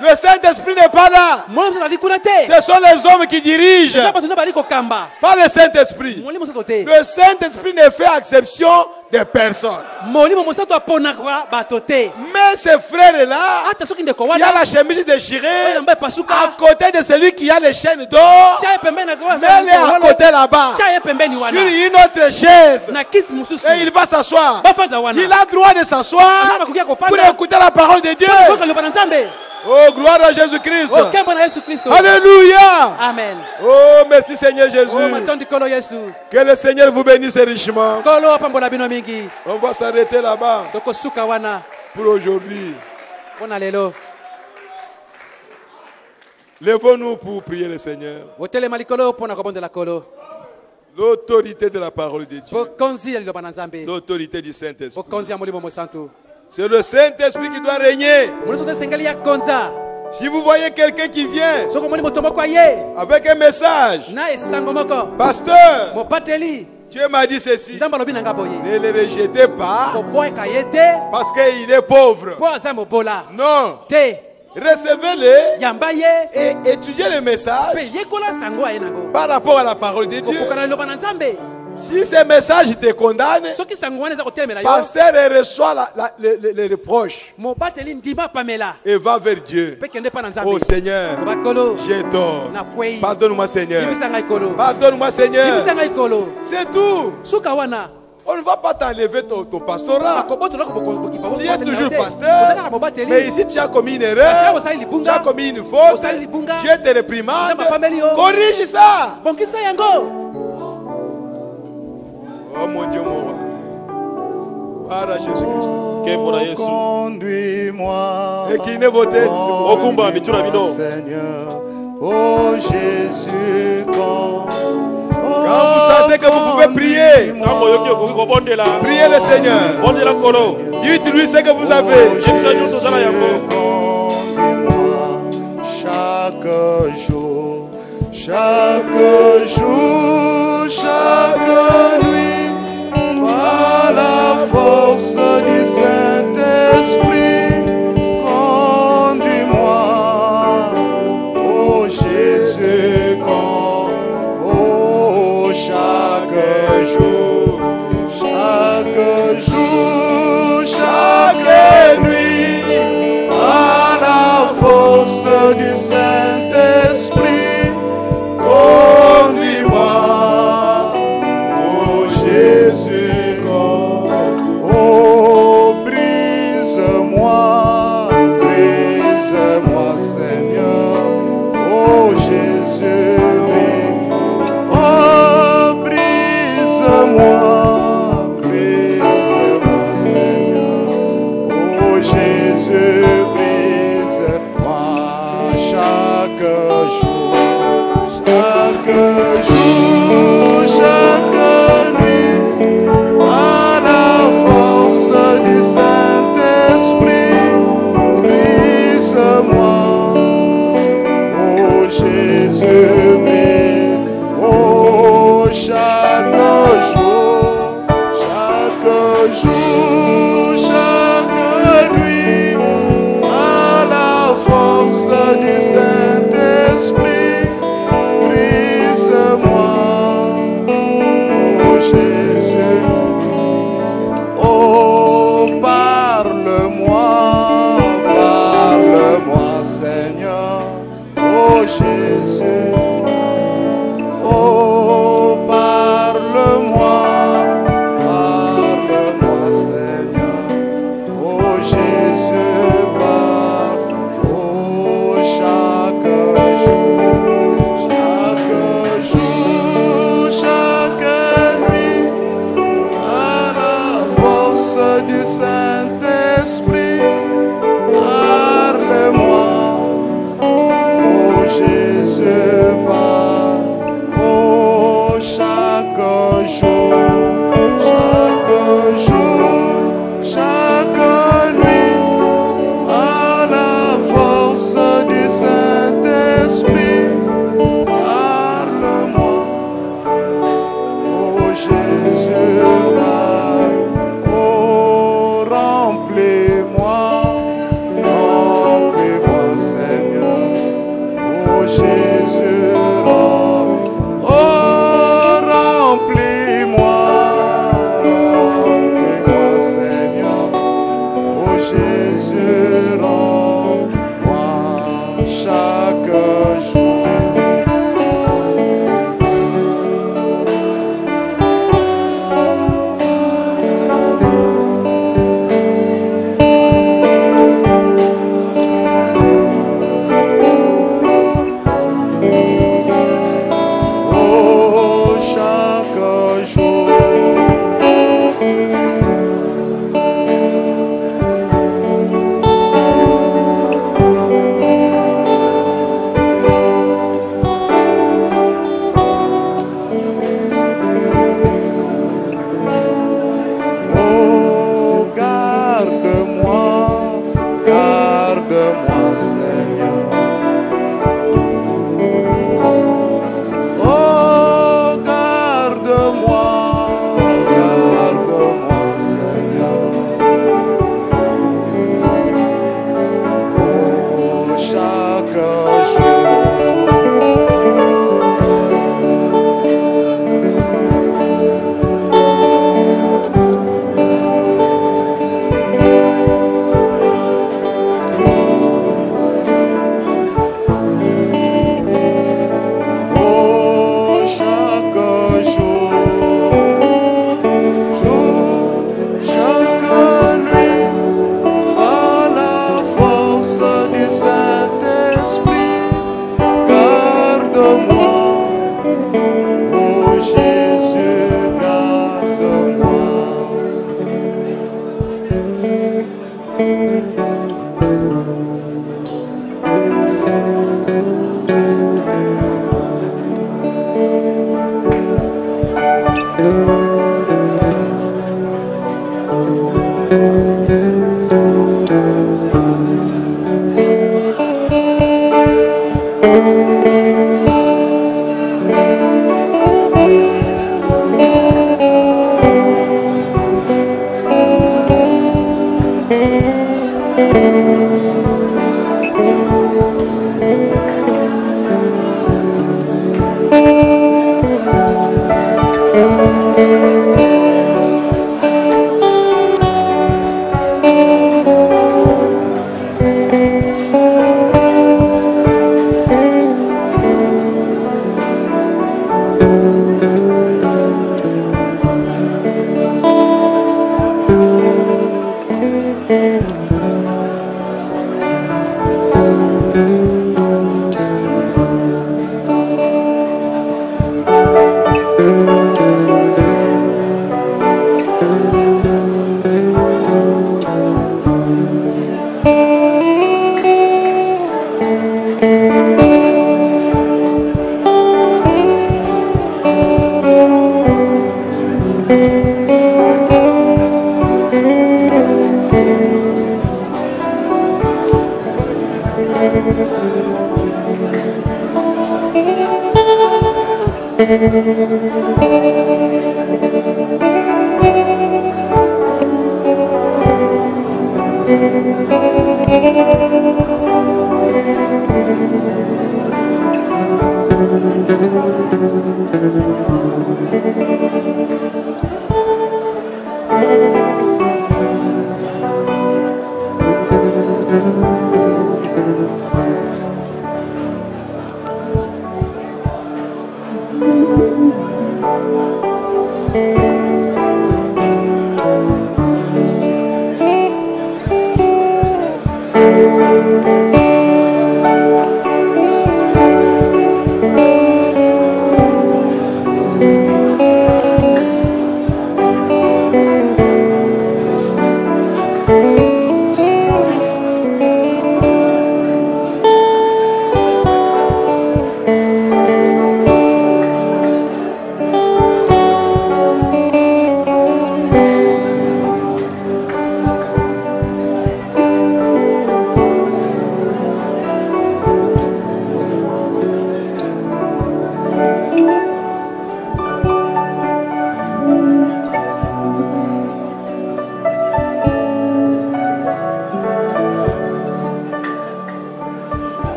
Le Saint-Esprit n'est pas là. Moyo mosala likuna te. Ce sont les hommes qui dirigent, Eza bato na bali kokamba. pas le Saint-Esprit. Molimo mosato te. Le Saint-Esprit ne fait exception des personnes. Molimo mosato aponaka bato te. Mais ces frères-là, Ata soki ndeko il y a wana. la chemise déchirée Oyo mba pasuka. à côté de celui qui a les chaînes d'or. Tia pembeni na kwa. Mets-les à côté là-bas, Tia pembeni sur wana. une autre chaise. Na kit mususu. Et il va s'asseoir. Bafanda wana. Il a droit de s'asseoir Ana bakukia pour kofanda. écouter la parole de Dieu. Koka loba na Nzambe. Oh, gloire à Jésus-Christ. O kembo na Yesu Kristo. Alléluia. Amen. Oh, merci Seigneur Jésus. O matondi kolo Yesu. Que le Seigneur vous bénisse richement. Kolo apambola bino mingi. On va s'arrêter là-bas Toko suka wana. pour aujourd'hui. Pona lelo. Lèvons-nous pour prier le Seigneur. Otelema likolo pona kobondela kolo. L'autorité de la parole de Dieu. Bokonzi ya liloba na Nzambe. L'autorité du Saint-Esprit. Bokonzi ya molimo mosantu. C'est le Saint-Esprit qui doit régner. Moniso te sengeli ya konza. Si vous voyez quelqu'un qui vient Soko moni moto moko aye. avec un message, Na esango moko. pasteur, Mopateli. Dieu m'a dit ceci. Nzambe alobi na nga boye. Ne le rejetez pas Koboyeka ye te. parce qu'il est pauvre. Po aza mobola. Non. Te. recevez-les yamba ye et étudiez le message mpe yekola sango aye nango par rapport à la parole de Dieu. kokokana liloba na nzambe. Si ce message te condamne, soki sango wana eza kotelemela yo pasteur reçoit les reproches mobateli ndima apamela et va vers Dieu. mpe kende mpa na Oh nzambe. Seigneur, loba kolo j'ai tort. nakwei Pardonne-moi Seigneur. yebisa ngai kolo Pardonne-moi Seigneur. yebisa ngai kolo C'est tout. suka wana On ne va pas t'enlever ton pastorat. bakobotola kobokipa Tu es toujours pasteur. ozakaka mobateli Mais ici tu as commis une Parce erreur. que osali Tu as libunga commis une faute. osali libunga Dieu te réprimande. Nzambe apameli yo. Corrige ça. bongisa yango. Oh mon Dieu, mon roi. Voilà Jésus-Christ. Conduis-moi. Inclinez vos têtes. Okumba mituna bino. Seigneur, oh Jésus, Quand vous sentez que vous pouvez prier, Kambo yoki okoki kobondela. priez le Seigneur. Bondela kolo. Dites-lui ce que vous avez. Yebisa nyonso ozala yango. conduis-moi chaque jour, chaque nuit, par la force du Saint-Esprit, conduis-moi, oh Jésus, oh chaque jour, chaque nuit, par la force du Saint-Esprit, conduis-moi, oh Jésus, oh brise-moi, Seigneur, oh Jésus, oh brise-moi, Seigneur, oh Jésus, brise-moi chaque jour, chaque nuit, à la force du Saint-Esprit, brise-moi, oh Jésus, brise, oh chaque jour, chaque nuit, à la force du Saint-Esprit, brise-moi, oh Jésus, oh parle-moi, Seigneur, oh Jésus, oh parle-moi, Seigneur, oh Jésus, parle, oh chaque Saint-Esprit, garde-moi. Oh Jésus, garde-moi.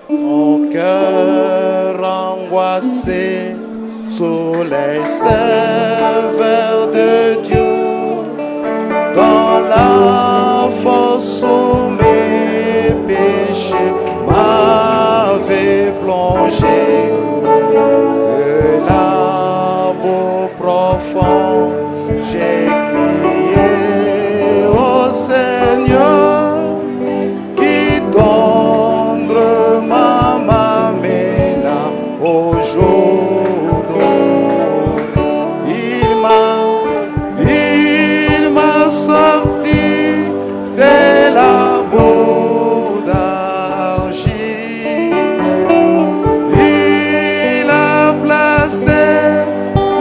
Mon cœur angoissé sous les sévères de Dieu, dans la fosse où mes péchés m'avaient plongé, de l'abîme profond, j'ai crié au Seigneur qui donne ma mamena au jour d'aujourd'hui. Il m'a sorti de la boue d'argile. Il a placé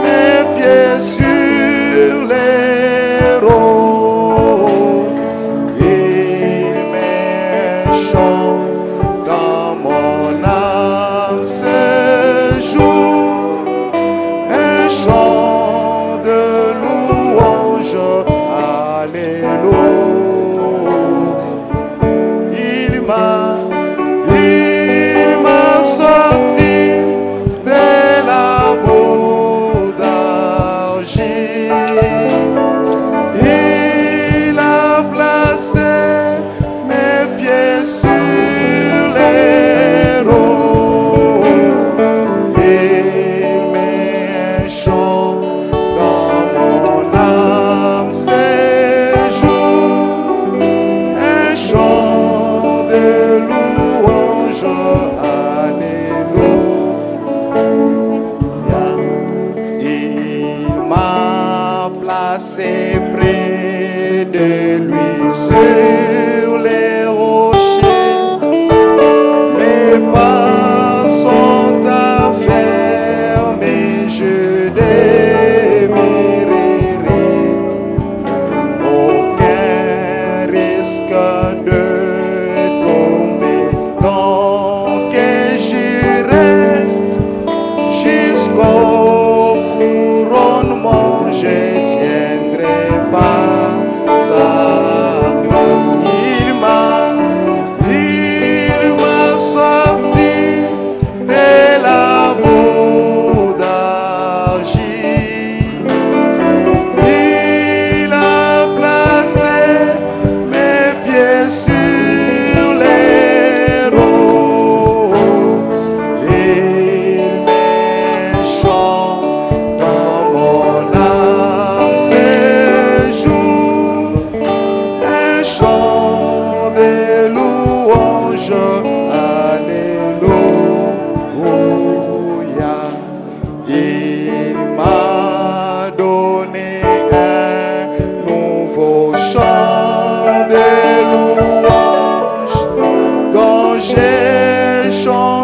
mes pieds sur les rocs. Il m'échante dans mon âme ce jour, un chant de louange, alléluia. Il m'a sorti de la boue d'argile. Il a placé mes pieds sur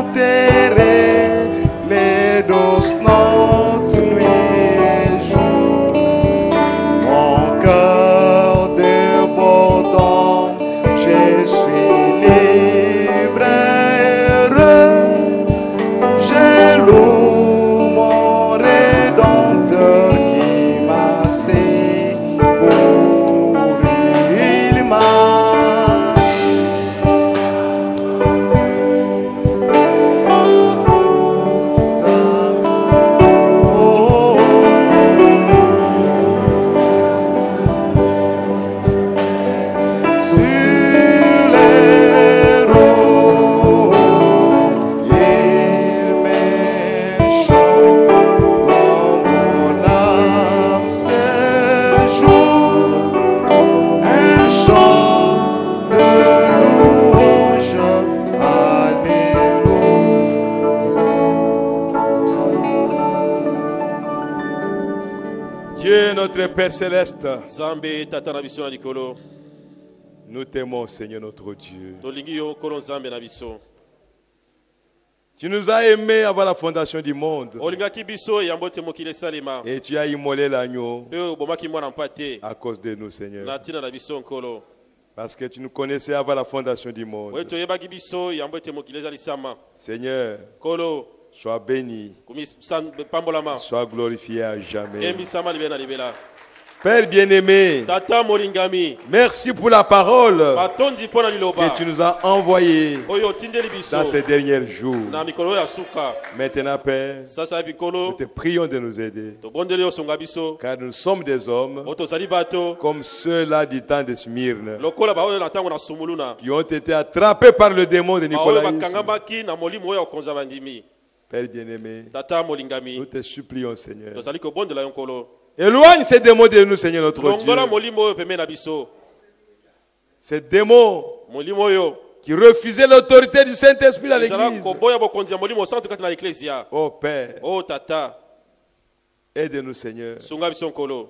enterré les douces notes, nuit et jour. Mon cœur débordant, je suis libre et heureux. Je loue mon Rédempteur qui m'a secouru. Il m'a sur les roues, il m'échappe dans mon âme séjour, un chant de louange, Alléluia. Dieu, notre Père céleste, Nzambe tata na biso na likolo. nous t'aimons, Seigneur notre Dieu. Tolingi yo nkolo Nzambe na biso. Tu nous as aimés avant la fondation du monde. Olingaki biso yambo te mokili esalema. Et tu as immolé l'agneau Pe obomaki mwana mpate. à cause de nous, Seigneur. Na ntina na biso nkolo. Parce que tu nous connaissais avant la fondation du monde. Oyo toyebaki biso yambo te mokili ezalisama. Seigneur, Nkolo sois béni, pambolama. sois glorifié à jamais. Embisama libela na libela. Père bien-aimé, Tata molingami. merci pour la parole Matondi pona liloba. que tu nous as envoyée Oyo tindeli biso. dans ces derniers jours. Na mikolo ya suka. Maintenant, Père, Sasa nous bikolo. te prions de nous aider. Tobondeli yo songa biso. Car nous sommes des hommes Oto zali bato. comme ceux-là du temps de Smyrne Lokola ba oyo na tango na sumuluna. qui ont été attrapés par le démon de Ba oyo Nicolaïsme. bakangambaki na molimo oyo konza bandimi. Père bien-aimé, Tata molingami. nous te supplions, Seigneur. Tozali kobondela yo nkolo. Éloigne ces démons de nous, Seigneur notre Longola Dieu. molimo oyo pembeni na biso. Ces démons Molimo oyo. qui refusaient l'autorité du Saint-Esprit dans Ezala l'Église. koboya bokonzi ya molimo santu kati na eklesia. Oh Père, Oh tata. aide-nous, Seigneur, Sunga biso nkolo.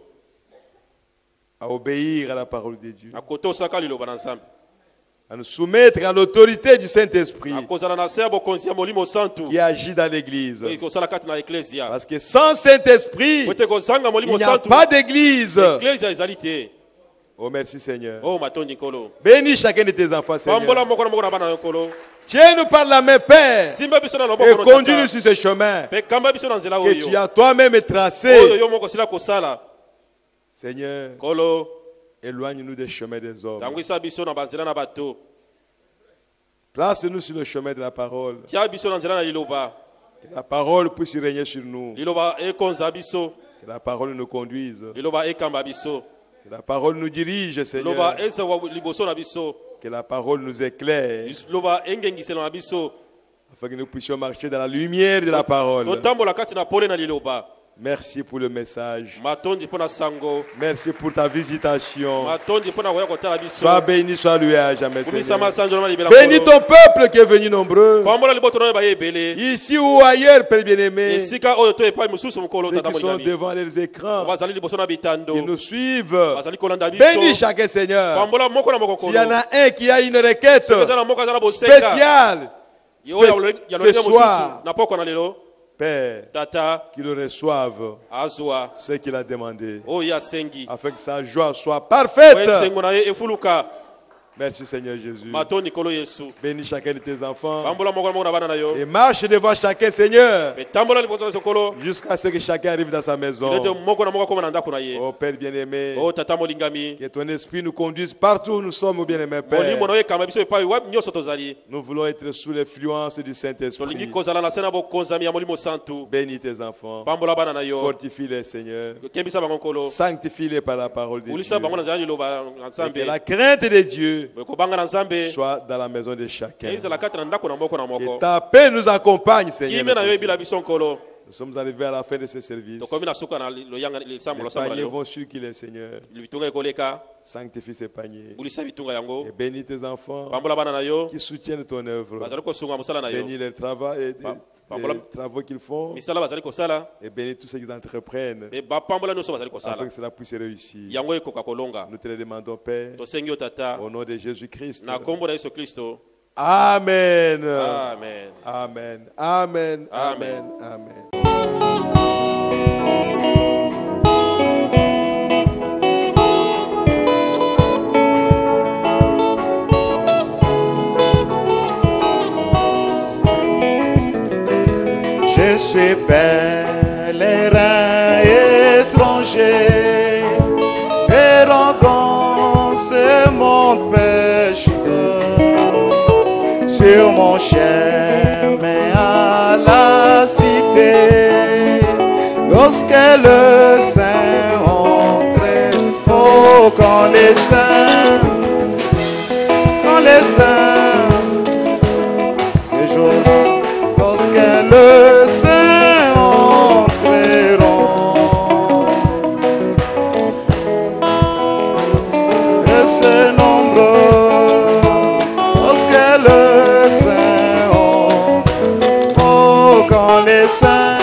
à obéir à la parole de Dieu, Akotosaka liloba na Nzambe. à nous soumettre à l'autorité du Saint-Esprit Akozala na se ya bokonzi ya molimo santu. qui agit dans l'Église. Oyo kosala kati na eklesia. Parce que sans Saint-Esprit, Ote kozanga il molimo n'y a santu. pas d'Église. Eklesia ezali te. Oh merci, Seigneur. Oh matondi nkolo. Bénis chacun de tes enfants, Pambola Seigneur. moko na moko na bana yo nkolo. Tiens-nous par la main, Père, Simba biso na et loboko conduis-nous sur ce chemin Pe kamba biso na nzela que tu oyo. as toi-même Oyo tracé. yo moko sila kosala. Seigneur, Nkolo. éloigne-nous des chemins des hommes. Tangwisa biso na banzela na bato. Place-nous sur le chemin de la parole. Tia biso na nzela na liloba. Que la parole puisse régner sur nous. Liloba ekonza biso. Que la parole nous conduise. Liloba ekamba biso. Que la parole nous dirige, Seigneur. Liloba esewa liboso na biso. Que la parole nous éclaire. Liloba engengiselo na biso. Afin que nous puissions marcher dans la lumière de la parole. Totambola kati na pole na liloba. Merci pour le message. Matondi pona sango. Merci pour ta visitation. Matondi pona koya kotala biso. Sois béni, sois loué à jamais, Kumisa Seigneur. masanjo na libela. Bénis ton peuple qui est venu nombreux. Pambola liboto na ba yebele. Ici ou ailleurs, Père bien-aimé. Esika oyo to epai mususu mukolo Ceux tata qui sont molingami. devant les écrans, Bazali liboso na bitando. qui nous suivent. Bazali kolanda biso. Bénis chacun, Seigneur. Pambola moko na moko S'il y en kolo. a un qui a une requête Ezala moko azala boseka. spéciale Ya ce lo soir, mususu na poko na lelo. Père, Tata qu'il le reçoive azwa. ce qu'il a demandé, Oya sengi. afin que sa joie soit parfaite. Wesengo na ye efuluka. Merci, Seigneur Jésus. Matoni kolo Yesu. Bénis chacun de tes enfants Pambola moko na bana na yo. et marche devant chacun, Seigneur, Tambola liboto na sokolo. jusqu'à ce que chacun arrive dans sa maison. Ilete moko na moko koma na ndako na ye. Oh Père bien-aimé, Oh tata molingami. que ton esprit nous conduise partout où nous sommes, bien-aimé Père. Molimo na ye kama biso epai wa nyoso tozali. Nous voulons être sous l'influence du Tolingi Saint-Esprit. kozala na sena bokonzami ya molimo santu. Bénis tes enfants. Pambola bana na yo. Fortifie-les, Seigneur. Kembisa bango kolo. Sanctifie-les par la parole de Dieu. Ulisa bango na nzala liloba na Et que Nzambe. la crainte de Dieu Kobanga na Nzambe. soit dans la maison de chacun. Ezala kati na ndako na moko na Que moko. ta paix nous accompagne, Seigneur. Kime na yo ebila biso nkolo. Nous sommes arrivés à la fin de ce service. Tokomi na suka na loyanga lisambo Les losamba na paniers yo. vont circuler, Seigneur. Bitunga ekoleka. Sanctifie ces paniers. Bulisa bitunga yango. Et bénis tes enfants Pambola bana na yo. qui soutiennent ton œuvre. Bazali kosunga musala na yo. Bénis les travaux, Pambola. les travaux qu'ils font. Misala bazali kosala. Et bénis tous ceux qu'ils entreprennent. Me ba pambola nyonso bazali Afin kosala. que cela puisse réussir. Yango ekoka kolonga. Nous te le demandons, Père, Tosengi yo tata. au nom de Jésus-Christ. Na kombo na Yesu Kristo. Amen. Amen. Amen. Amen. Amen. Amen. Amen. Je suis pèlerin étranger, errant dans ce monde pécheur. Sur mon chemin à la cité, lorsque le Saint entrait, oh, quand les saints, ces jours-là, lorsque le Saint entreront, et ce nombreux, lorsque le Saint entre, oh, quand les saints,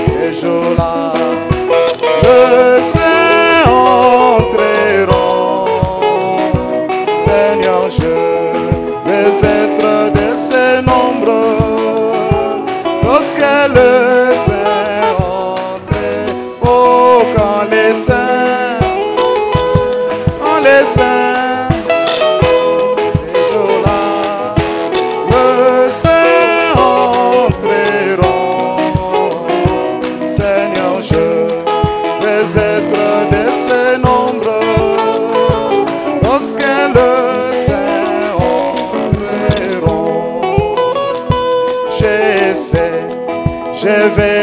ces jours-là, le Saint entreront. Seigneur, je vais être de ces nombreux, lorsque le Saint entre, oh, quand les saints, ces jours-là, le Saint entreront. Seigneur, je vais être de ces nombreux, lorsque le Saint entreront. Je sais, je vais